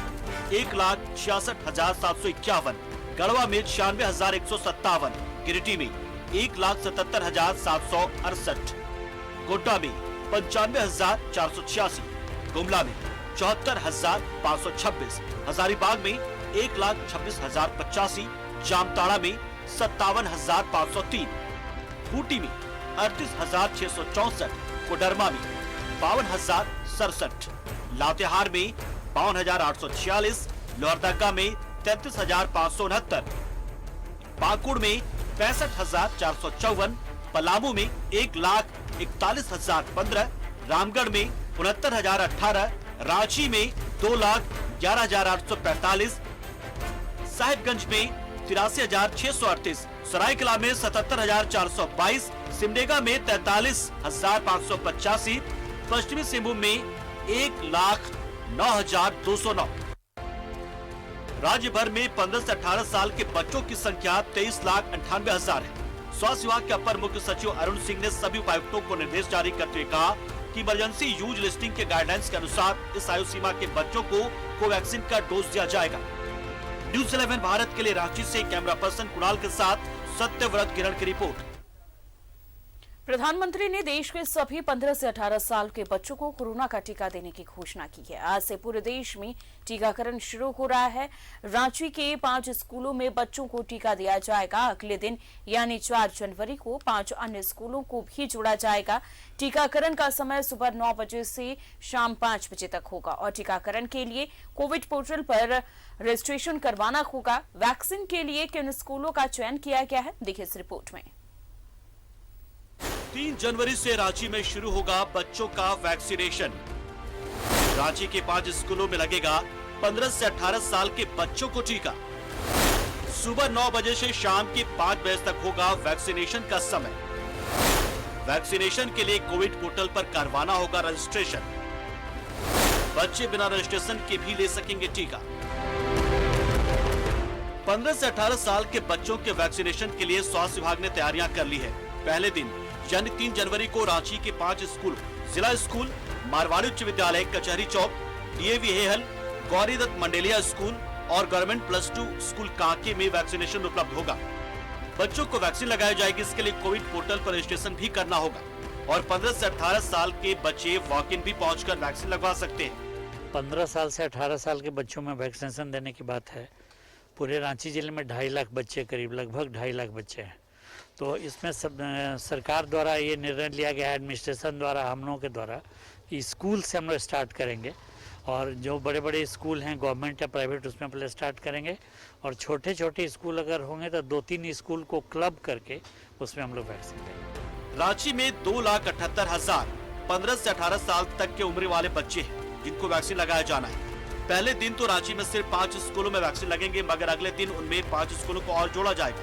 1,66,751, गढ़वा में 96,157, गिरिडीह में 1,77,768, गोड्डा में 95,486, गुमला में 74,526, हजारीबाग में 1,26,085, जामताड़ा में 57,503, खूंटी में 38,664, कोडरमा में 52,067, लातेहार में 52,846, लोहरदगा में 33,569, पाकुड़ में 65,454, पलामू में 1,41,015, रामगढ़ में 69,018, रांची में 2,11,845, साहिबगंज में 83,638, सरायकला में 77,422, सिमडेगा में 43,585, पश्चिमी सिंहभूम में 1,09,209। राज्य भर में 15 से 18 साल के बच्चों की संख्या 23,98,000 है। स्वास्थ्य विभाग के अपर मुख्य सचिव अरुण सिंह ने सभी उपायुक्तों को निर्देश जारी करते हुए कहा कि इमरजेंसी यूज लिस्टिंग के गाइडलाइंस के अनुसार इस आयु सीमा के बच्चों को कोवैक्सीन का डोज दिया जाएगा। न्यूज़ 11 भारत के लिए रांची से कैमरा पर्सन कुणाल के साथ सत्यव्रत किरण की रिपोर्ट। प्रधानमंत्री ने देश के सभी 15 से 18 साल के बच्चों को कोरोना का टीका देने की घोषणा की है। आज से पूरे देश में टीकाकरण शुरू हो रहा है। रांची के 5 स्कूलों में बच्चों को टीका दिया जाएगा। अगले दिन यानी 4 जनवरी को 5 अन्य स्कूलों को भी जोड़ा जाएगा। टीकाकरण का समय सुबह 9 बजे से शाम 5 बजे तक होगा और टीकाकरण के लिए कोविड पोर्टल पर रजिस्ट्रेशन करवाना होगा। वैक्सीन के लिए किन स्कूलों का चयन किया गया है, देखिए इस रिपोर्ट में। 3 जनवरी से रांची में शुरू होगा बच्चों का वैक्सीनेशन। रांची के 5 स्कूलों में लगेगा 15 से 18 साल के बच्चों को टीका। सुबह 9 बजे से शाम के 5 बजे तक होगा वैक्सीनेशन का समय। वैक्सीनेशन के लिए कोविड पोर्टल पर करवाना होगा रजिस्ट्रेशन। बच्चे बिना रजिस्ट्रेशन के भी ले सकेंगे टीका। 15 से 18 साल के बच्चों के वैक्सीनेशन के लिए स्वास्थ्य विभाग ने तैयारियां कर ली है। पहले दिन यानी 3 जनवरी को रांची के 5 स्कूल, जिला स्कूल, मारवाड़ी उच्च विद्यालय कचहरी चौक, डीएवी हेहल, गौरी दत्त मंडेलिया स्कूल और गवर्नमेंट +2 स्कूल कांके में वैक्सीनेशन उपलब्ध होगा। बच्चों को वैक्सीन लगाई जाएगी। इसके लिए कोविड पोर्टल पर रजिस्ट्रेशन भी करना होगा और 15 से 18 साल के बच्चे वॉक इन भी पहुंचकर वैक्सीन लगवा सकते हैं। 15 साल से 18 साल के बच्चों में वैक्सीनेशन देने की बात है। पूरे रांची जिले में 2.5 लाख बच्चे, करीब लगभग 2.5 लाख बच्चे हैं। तो इसमें सब सरकार द्वारा ये निर्णय लिया गया है, एडमिनिस्ट्रेशन द्वारा, हम लोगों के द्वारा, कि स्कूल से हम लोग स्टार्ट करेंगे और जो बड़े बड़े स्कूल हैं गवर्नमेंट या प्राइवेट उसमें पहले स्टार्ट करेंगे और छोटे छोटे स्कूल अगर होंगे तो 2-3 स्कूल को क्लब करके उसमें हम लोग वैक्सीन देंगे। रांची में 2,78,000 15 से 18 साल तक के उम्र वाले बच्चे हैं जिनको वैक्सीन लगाया जाना है। पहले दिन तो रांची में सिर्फ 5 स्कूलों में वैक्सीन लगेंगे, मगर अगले दिन उनमें 5 स्कूलों को और जोड़ा जाएगा।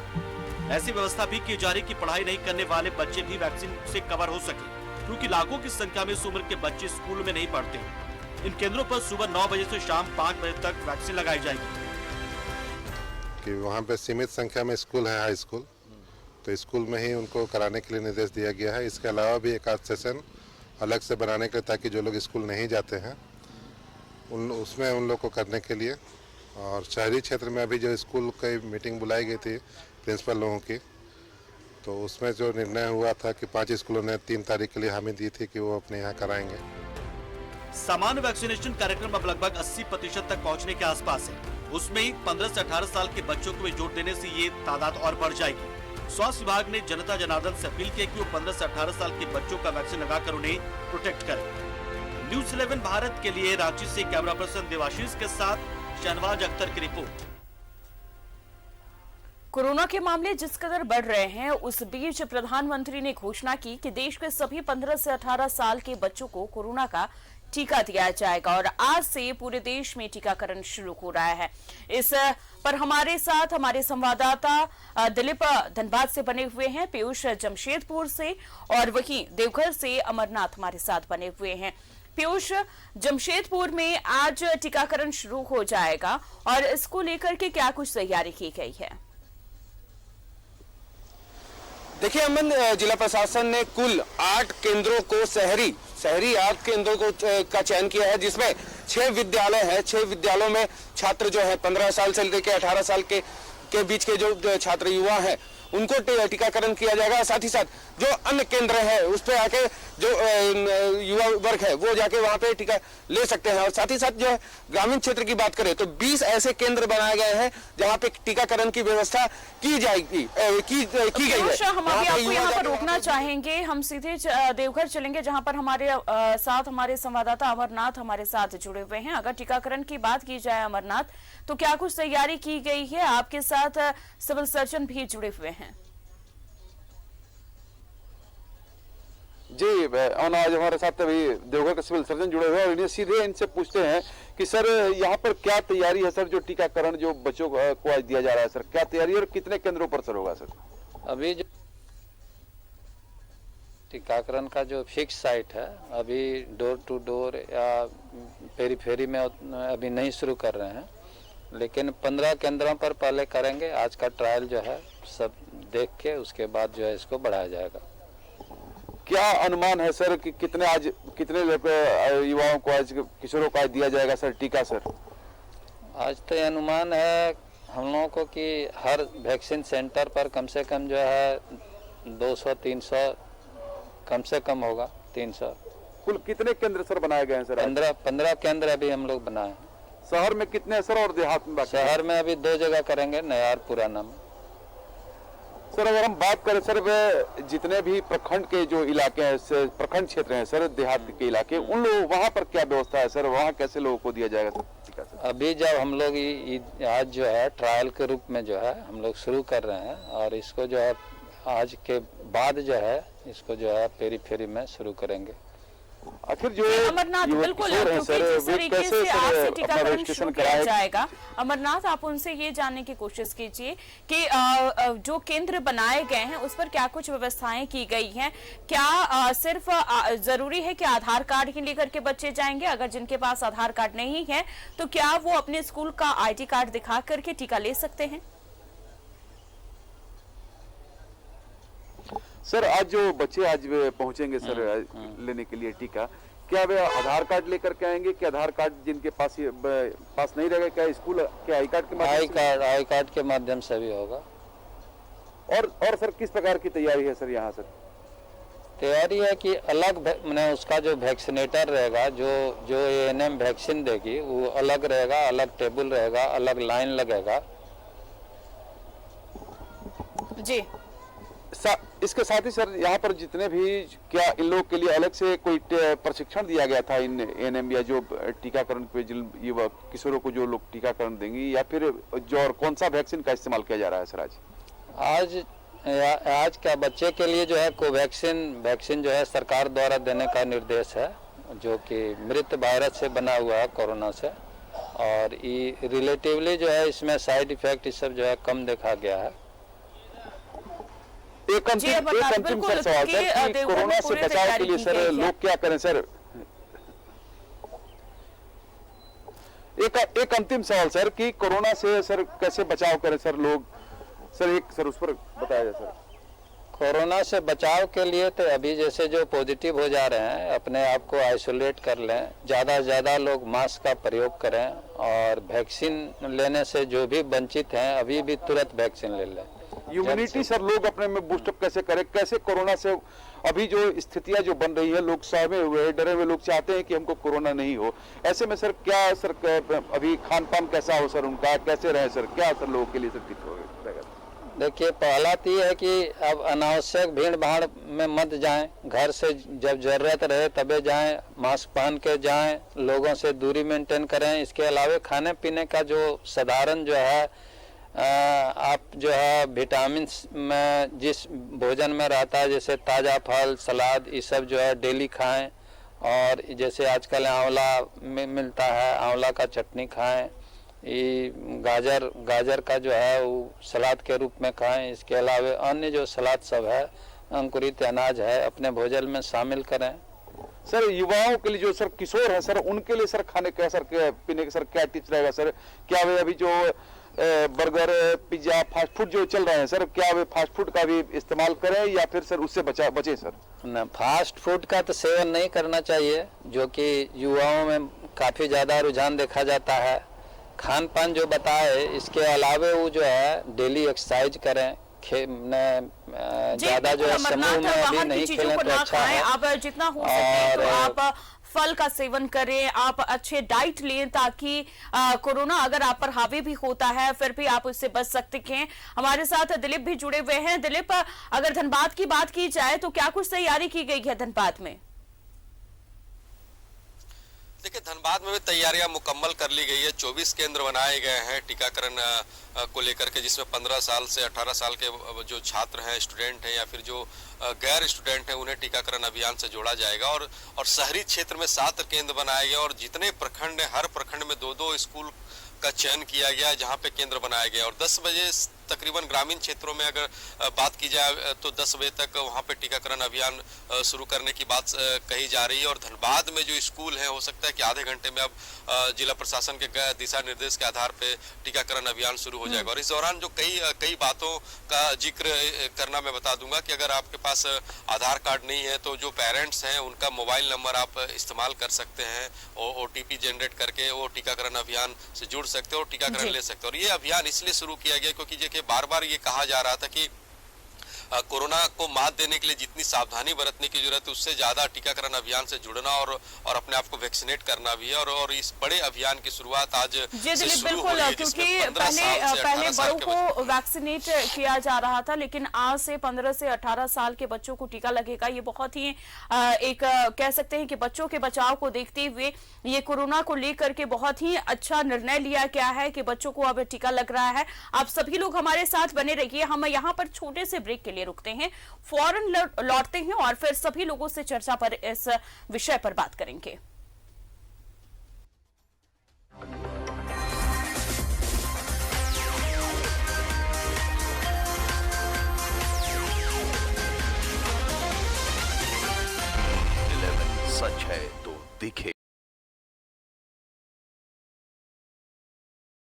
ऐसी व्यवस्था भी की जा रही कि पढ़ाई नहीं करने वाले बच्चे भी वैक्सीन से कवर हो सके, क्योंकि लाखों की संख्या में इस उम्र के बच्चे स्कूल में नहीं पढ़ते। इन केंद्रों पर सुबह 9 बजे से शाम 5 बजे तक वैक्सीन लगाई जाएगी। कि वहाँ पे सीमित संख्या में स्कूल है, हाई स्कूल, तो स्कूल में ही उनको कराने के लिए निर्देश दिया गया है। इसके अलावा भी एक आध सेशन अलग से बनाने के ताकि जो लोग स्कूल नहीं जाते हैं उसमें उन लोग को करने के लिए। और शहरी क्षेत्र में अभी जो स्कूल की मीटिंग बुलाई गई थी प्रिंसिपल लोगों की, तो उसमें जो निर्णय हुआ था कि 5 स्कूलों ने 3 तारीख के लिए हामी दी थी कि वो अपने यहाँ कराएंगे। सामान्य वैक्सीनेशन कार्यक्रम अब लगभग 80% तक पहुंचने के आसपास है। उसमें 15 से 18 साल के बच्चों को भी जोड़ देने से ये तादाद और बढ़ जाएगी। स्वास्थ्य विभाग ने जनता जनार्दन से अपील की कि वो 15 से 18 साल के बच्चों का वैक्सीन लगाकर उन्हें प्रोटेक्ट करें। न्यूज़ 11 भारत के लिए रांची से कैमरा पर्सन देवाशीष के साथ शहनवाज अख्तर की रिपोर्ट। कोरोना के मामले जिस कदर बढ़ रहे हैं, उस बीच प्रधानमंत्री ने घोषणा की कि देश के सभी 15 से 18 साल के बच्चों को कोरोना का टीका दिया जाएगा और आज से पूरे देश में टीकाकरण शुरू हो रहा है। इस पर हमारे साथ हमारे संवाददाता दिलीप धनबाद से बने हुए हैं, पीयूष जमशेदपुर से और वहीं देवघर से अमरनाथ हमारे साथ बने हुए हैं। पीयूष, जमशेदपुर में आज टीकाकरण शुरू हो जाएगा और इसको लेकर के क्या कुछ तैयारी की गई है? देखिए अमन, जिला प्रशासन ने कुल 8 केंद्रों को शहरी 8 केंद्रों को का चयन किया है, जिसमें 6 विद्यालय हैं। 6 विद्यालयों में छात्र जो है 15 साल से लेकर 18 साल के बीच के जो छात्र युवा हैं उनको टीकाकरण किया जाएगा। साथ ही साथ जो अन्य केंद्र है उस पे आके जो युवा वर्ग है वो जाके वहां पे टीका ले सकते हैं। और साथ ही साथ जो है ग्रामीण क्षेत्र की बात करें तो 20 ऐसे केंद्र बनाए गए हैं जहां पे टीकाकरण की व्यवस्था की जाएगी की गई है। हम अभी आपको यहाँ पर रोकना चाहेंगे, हम सीधे देवघर चलेंगे जहां पर हमारे साथ हमारे संवाददाता अमरनाथ हमारे साथ जुड़े हुए हैं। अगर टीकाकरण की बात की जाए अमरनाथ, तो क्या कुछ तैयारी की गई है? आपके साथ सिविल सर्जन भी जुड़े हुए हैं। जी, और आज हमारे साथ अभी देवघर के सिविल सर्जन जुड़े हुए हैं और इन्हें सीधे इनसे पूछते हैं कि सर यहाँ पर क्या तैयारी है सर, जो टीकाकरण जो बच्चों को आज दिया जा रहा है सर, क्या तैयारी है और कितने केंद्रों पर सर होगा सर? अभी जो टीकाकरण का जो फिक्स साइट है, अभी डोर टू डोर या पेरी में अभी नहीं शुरू कर रहे हैं, लेकिन 15 केंद्रों पर पहले करेंगे। आज का ट्रायल जो है सब देख के उसके बाद जो है इसको बढ़ाया जाएगा। क्या अनुमान है सर कि कितने युवाओं को आज किशोरों को आज दिया जाएगा सर टीका सर? आज तो ये अनुमान है हम लोगों को कि हर वैक्सीन सेंटर पर कम से कम जो है 200-300 कम से कम होगा, 300। कुल कितने केंद्र सर बनाए गए हैं सर? 15 केंद्र अभी हम लोग बनाए हैं। शहर में कितने सर और देहात में? शहर में अभी 2 जगह करेंगे, नया और पुराना में। सर अगर हम बात करें सर, जितने भी प्रखंड के जो इलाके हैं, प्रखंड क्षेत्र हैं सर, देहात के इलाके, उन लोग वहाँ पर क्या व्यवस्था है सर? वहाँ कैसे लोगों को दिया जाएगा सर टीका सर? अभी जब हम लोग आज जो है ट्रायल के रूप में जो है हम लोग शुरू कर रहे हैं और इसको जो है आज के बाद जो है इसको जो है पेरी में शुरू करेंगे। आखिर जो अमरनाथ बिल्कुल जिस तरीके से आज से टीकाकरण शुरू किया जाएगा, अमरनाथ आप उनसे ये जानने की कोशिश कीजिए कि जो केंद्र बनाए गए हैं उस पर क्या कुछ व्यवस्थाएं की गई हैं? क्या सिर्फ जरूरी है कि आधार कार्ड ही लेकर के बच्चे जाएंगे? अगर जिनके पास आधार कार्ड नहीं है तो क्या वो अपने स्कूल का ID कार्ड दिखा करके टीका ले सकते हैं? सर आज जो बच्चे आज पहुंचेंगे सर लेने के लिए टीका, क्या वे आधार कार्ड लेकर के आएंगे? कि आधार कार्ड जिनके पास नहीं रहेगा, क्या स्कूल के आई कार्ड के माध्यम आई कार्ड के माध्यम से भी होगा? और सर किस प्रकार की तैयारी है सर यहाँ सर? तैयारी है कि अलग मैंने उसका जो वैक्सीनेटर रहेगा, जो ANM वैक्सीन देगी वो अलग रहेगा, अलग टेबल रहेगा, अलग लाइन लगेगा। जी, इसके साथ ही सर यहाँ पर जितने भी, क्या इन लोगों के लिए अलग से कोई प्रशिक्षण दिया गया था इन ANM या जो टीकाकरण पे युवा किशोरों को जो लोग टीकाकरण देंगे, या फिर जो और कौन सा वैक्सीन का इस्तेमाल किया जा रहा है सर आज क्या बच्चे के लिए जो है वैक्सीन जो है सरकार द्वारा देने का निर्देश है, जो कि मृत वायरस से बना हुआ है कोरोना से, और ये रिलेटिवली जो है इसमें साइड इफेक्ट इस सब जो है कम देखा गया है। एक अंतिम सर सवाल सर कि कोरोना से बचाव के लिए सर लोग क्या करें सर? एक अंतिम सवाल सर कि कोरोना से सर कैसे बचाव करें सर लोग, सर उस पर बताया जाए सर। कोरोना से बचाव के लिए तो अभी जैसे जो पॉजिटिव हो जा रहे हैं अपने आप को आइसोलेट कर लें, ज़्यादा से ज़्यादा लोग मास्क का प्रयोग करें और वैक्सीन लेने से जो भी वंचित हैं अभी भी तुरंत वैक्सीन ले लें। इम्यूनिटी सर लोग अपने में बूस्टअप कैसे करें, कैसे कोरोना से अभी जो स्थितियां जो बन रही है, लोग सहमे हुए डरे हुए, लोग चाहते हैं कि हमको कोरोना नहीं हो, ऐसे में सर क्या सर अभी खान पान कैसा हो सर उनका, कैसे रहे सर, क्या सर लोगों के लिए सर टिप्स होगा? देखिए पहला तो ये है कि अब अनावश्यक भीड़ भाड़ में मत जाएं, घर से जब जरूरत रहे तबे जाएं, मास्क पहन के जाएं, लोगों से दूरी मेंटेन करें। इसके अलावा खाने पीने का जो साधारण जो है आप जो है विटामिन में जिस भोजन में रहता है जैसे ताज़ा फल सलाद ये सब जो है डेली खाएं, और जैसे आजकल आंवला में मिलता है आंवला का चटनी खाएं, ये गाजर का जो है वो सलाद के रूप में खाएं। इसके अलावा अन्य जो सलाद सब है अंकुरित अनाज है अपने भोजन में शामिल करें। सर युवाओं के लिए जो सर किशोर है सर उनके लिए सर खाने का सर पीने के सर क्या टिप्स रहेगा सर? क्या वे अभी जो बर्गर पिज्जा फास्ट फूड जो चल रहे हैं सर, क्या वे फास्ट फूड का भी इस्तेमाल करें या फिर सर उससे बचे सर? न, फास्ट फूड का तो सेवन नहीं करना चाहिए, जो कि युवाओं में काफ़ी ज़्यादा रुझान देखा जाता है। खान पान जो बताए इसके अलावे वो जो है डेली एक्सरसाइज करें, ज्यादा जो है समूह में अभी नहीं खेलें तो अच्छा है। आप जितना हो सके तो आप फल का सेवन करें, आप अच्छे डाइट लें ताकि कोरोना अगर आप पर हावी भी होता है फिर भी आप उससे बच सकते हैं। हमारे साथ दिलीप भी जुड़े हुए हैं। दिलीप, अगर धनबाद की बात की जाए तो क्या कुछ तैयारी की गई है धनबाद में? देखिए धनबाद में भी तैयारियां मुकम्मल कर ली गई है। 24 केंद्र बनाए गए हैं टीकाकरण को लेकर के, जिसमें 15 साल से 18 साल के जो छात्र हैं, स्टूडेंट हैं या फिर जो गैर स्टूडेंट हैं उन्हें टीकाकरण अभियान से जोड़ा जाएगा। और शहरी क्षेत्र में 7 केंद्र बनाए गए और जितने प्रखंड हैं हर प्रखंड में 2-2 स्कूल का चयन किया गया है जहां पे केंद्र बनाए गए। और 10 बजे तकरीबन ग्रामीण क्षेत्रों में अगर बात की जाए तो 10 बजे तक वहां पे टीकाकरण अभियान शुरू करने की बात कही जा रही है। और धनबाद में जो स्कूल है हो सकता है कि आधे घंटे में अब जिला प्रशासन के दिशा निर्देश के आधार पे टीकाकरण अभियान शुरू हो जाएगा। और इस दौरान जो कई बातों का जिक्र करना मैं बता दूंगा कि अगर आपके पास आधार कार्ड नहीं है तो जो पेरेंट्स हैं उनका मोबाइल नंबर आप इस्तेमाल कर सकते हैं, OTP जनरेट करके वो टीकाकरण अभियान से जुड़ सकते हो और टीकाकरण ले सकते हो। और ये अभियान इसलिए शुरू किया गया क्योंकि देखिए बार-बार ये कहा जा रहा था कि कोरोना को मात देने के लिए जितनी सावधानी बरतने की जरूरत है उससे ज्यादा टीकाकरण अभियान से जुड़ना और अपने आप को वैक्सीनेट करना भी है। और इस बड़े अभियान की शुरुआत आज जी दिलीप, बिल्कुल, क्योंकि पहले बड़ों को वैक्सीनेट किया जा रहा था लेकिन आज से 15 से 18 साल के बच्चों को टीका लगेगा। ये बहुत ही एक कह सकते हैं कि बच्चों के बचाव को देखते हुए ये कोरोना को लेकर के बहुत ही अच्छा निर्णय लिया गया है कि बच्चों को अब टीका लग रहा है। आप सभी लोग हमारे साथ बने रहिए। हम यहाँ पर छोटे से ब्रेक के लिए रुकते हैं, फौरन लौटते हैं और फिर सभी लोगों से चर्चा पर इस विषय पर बात करेंगे। सच है तो दिखे।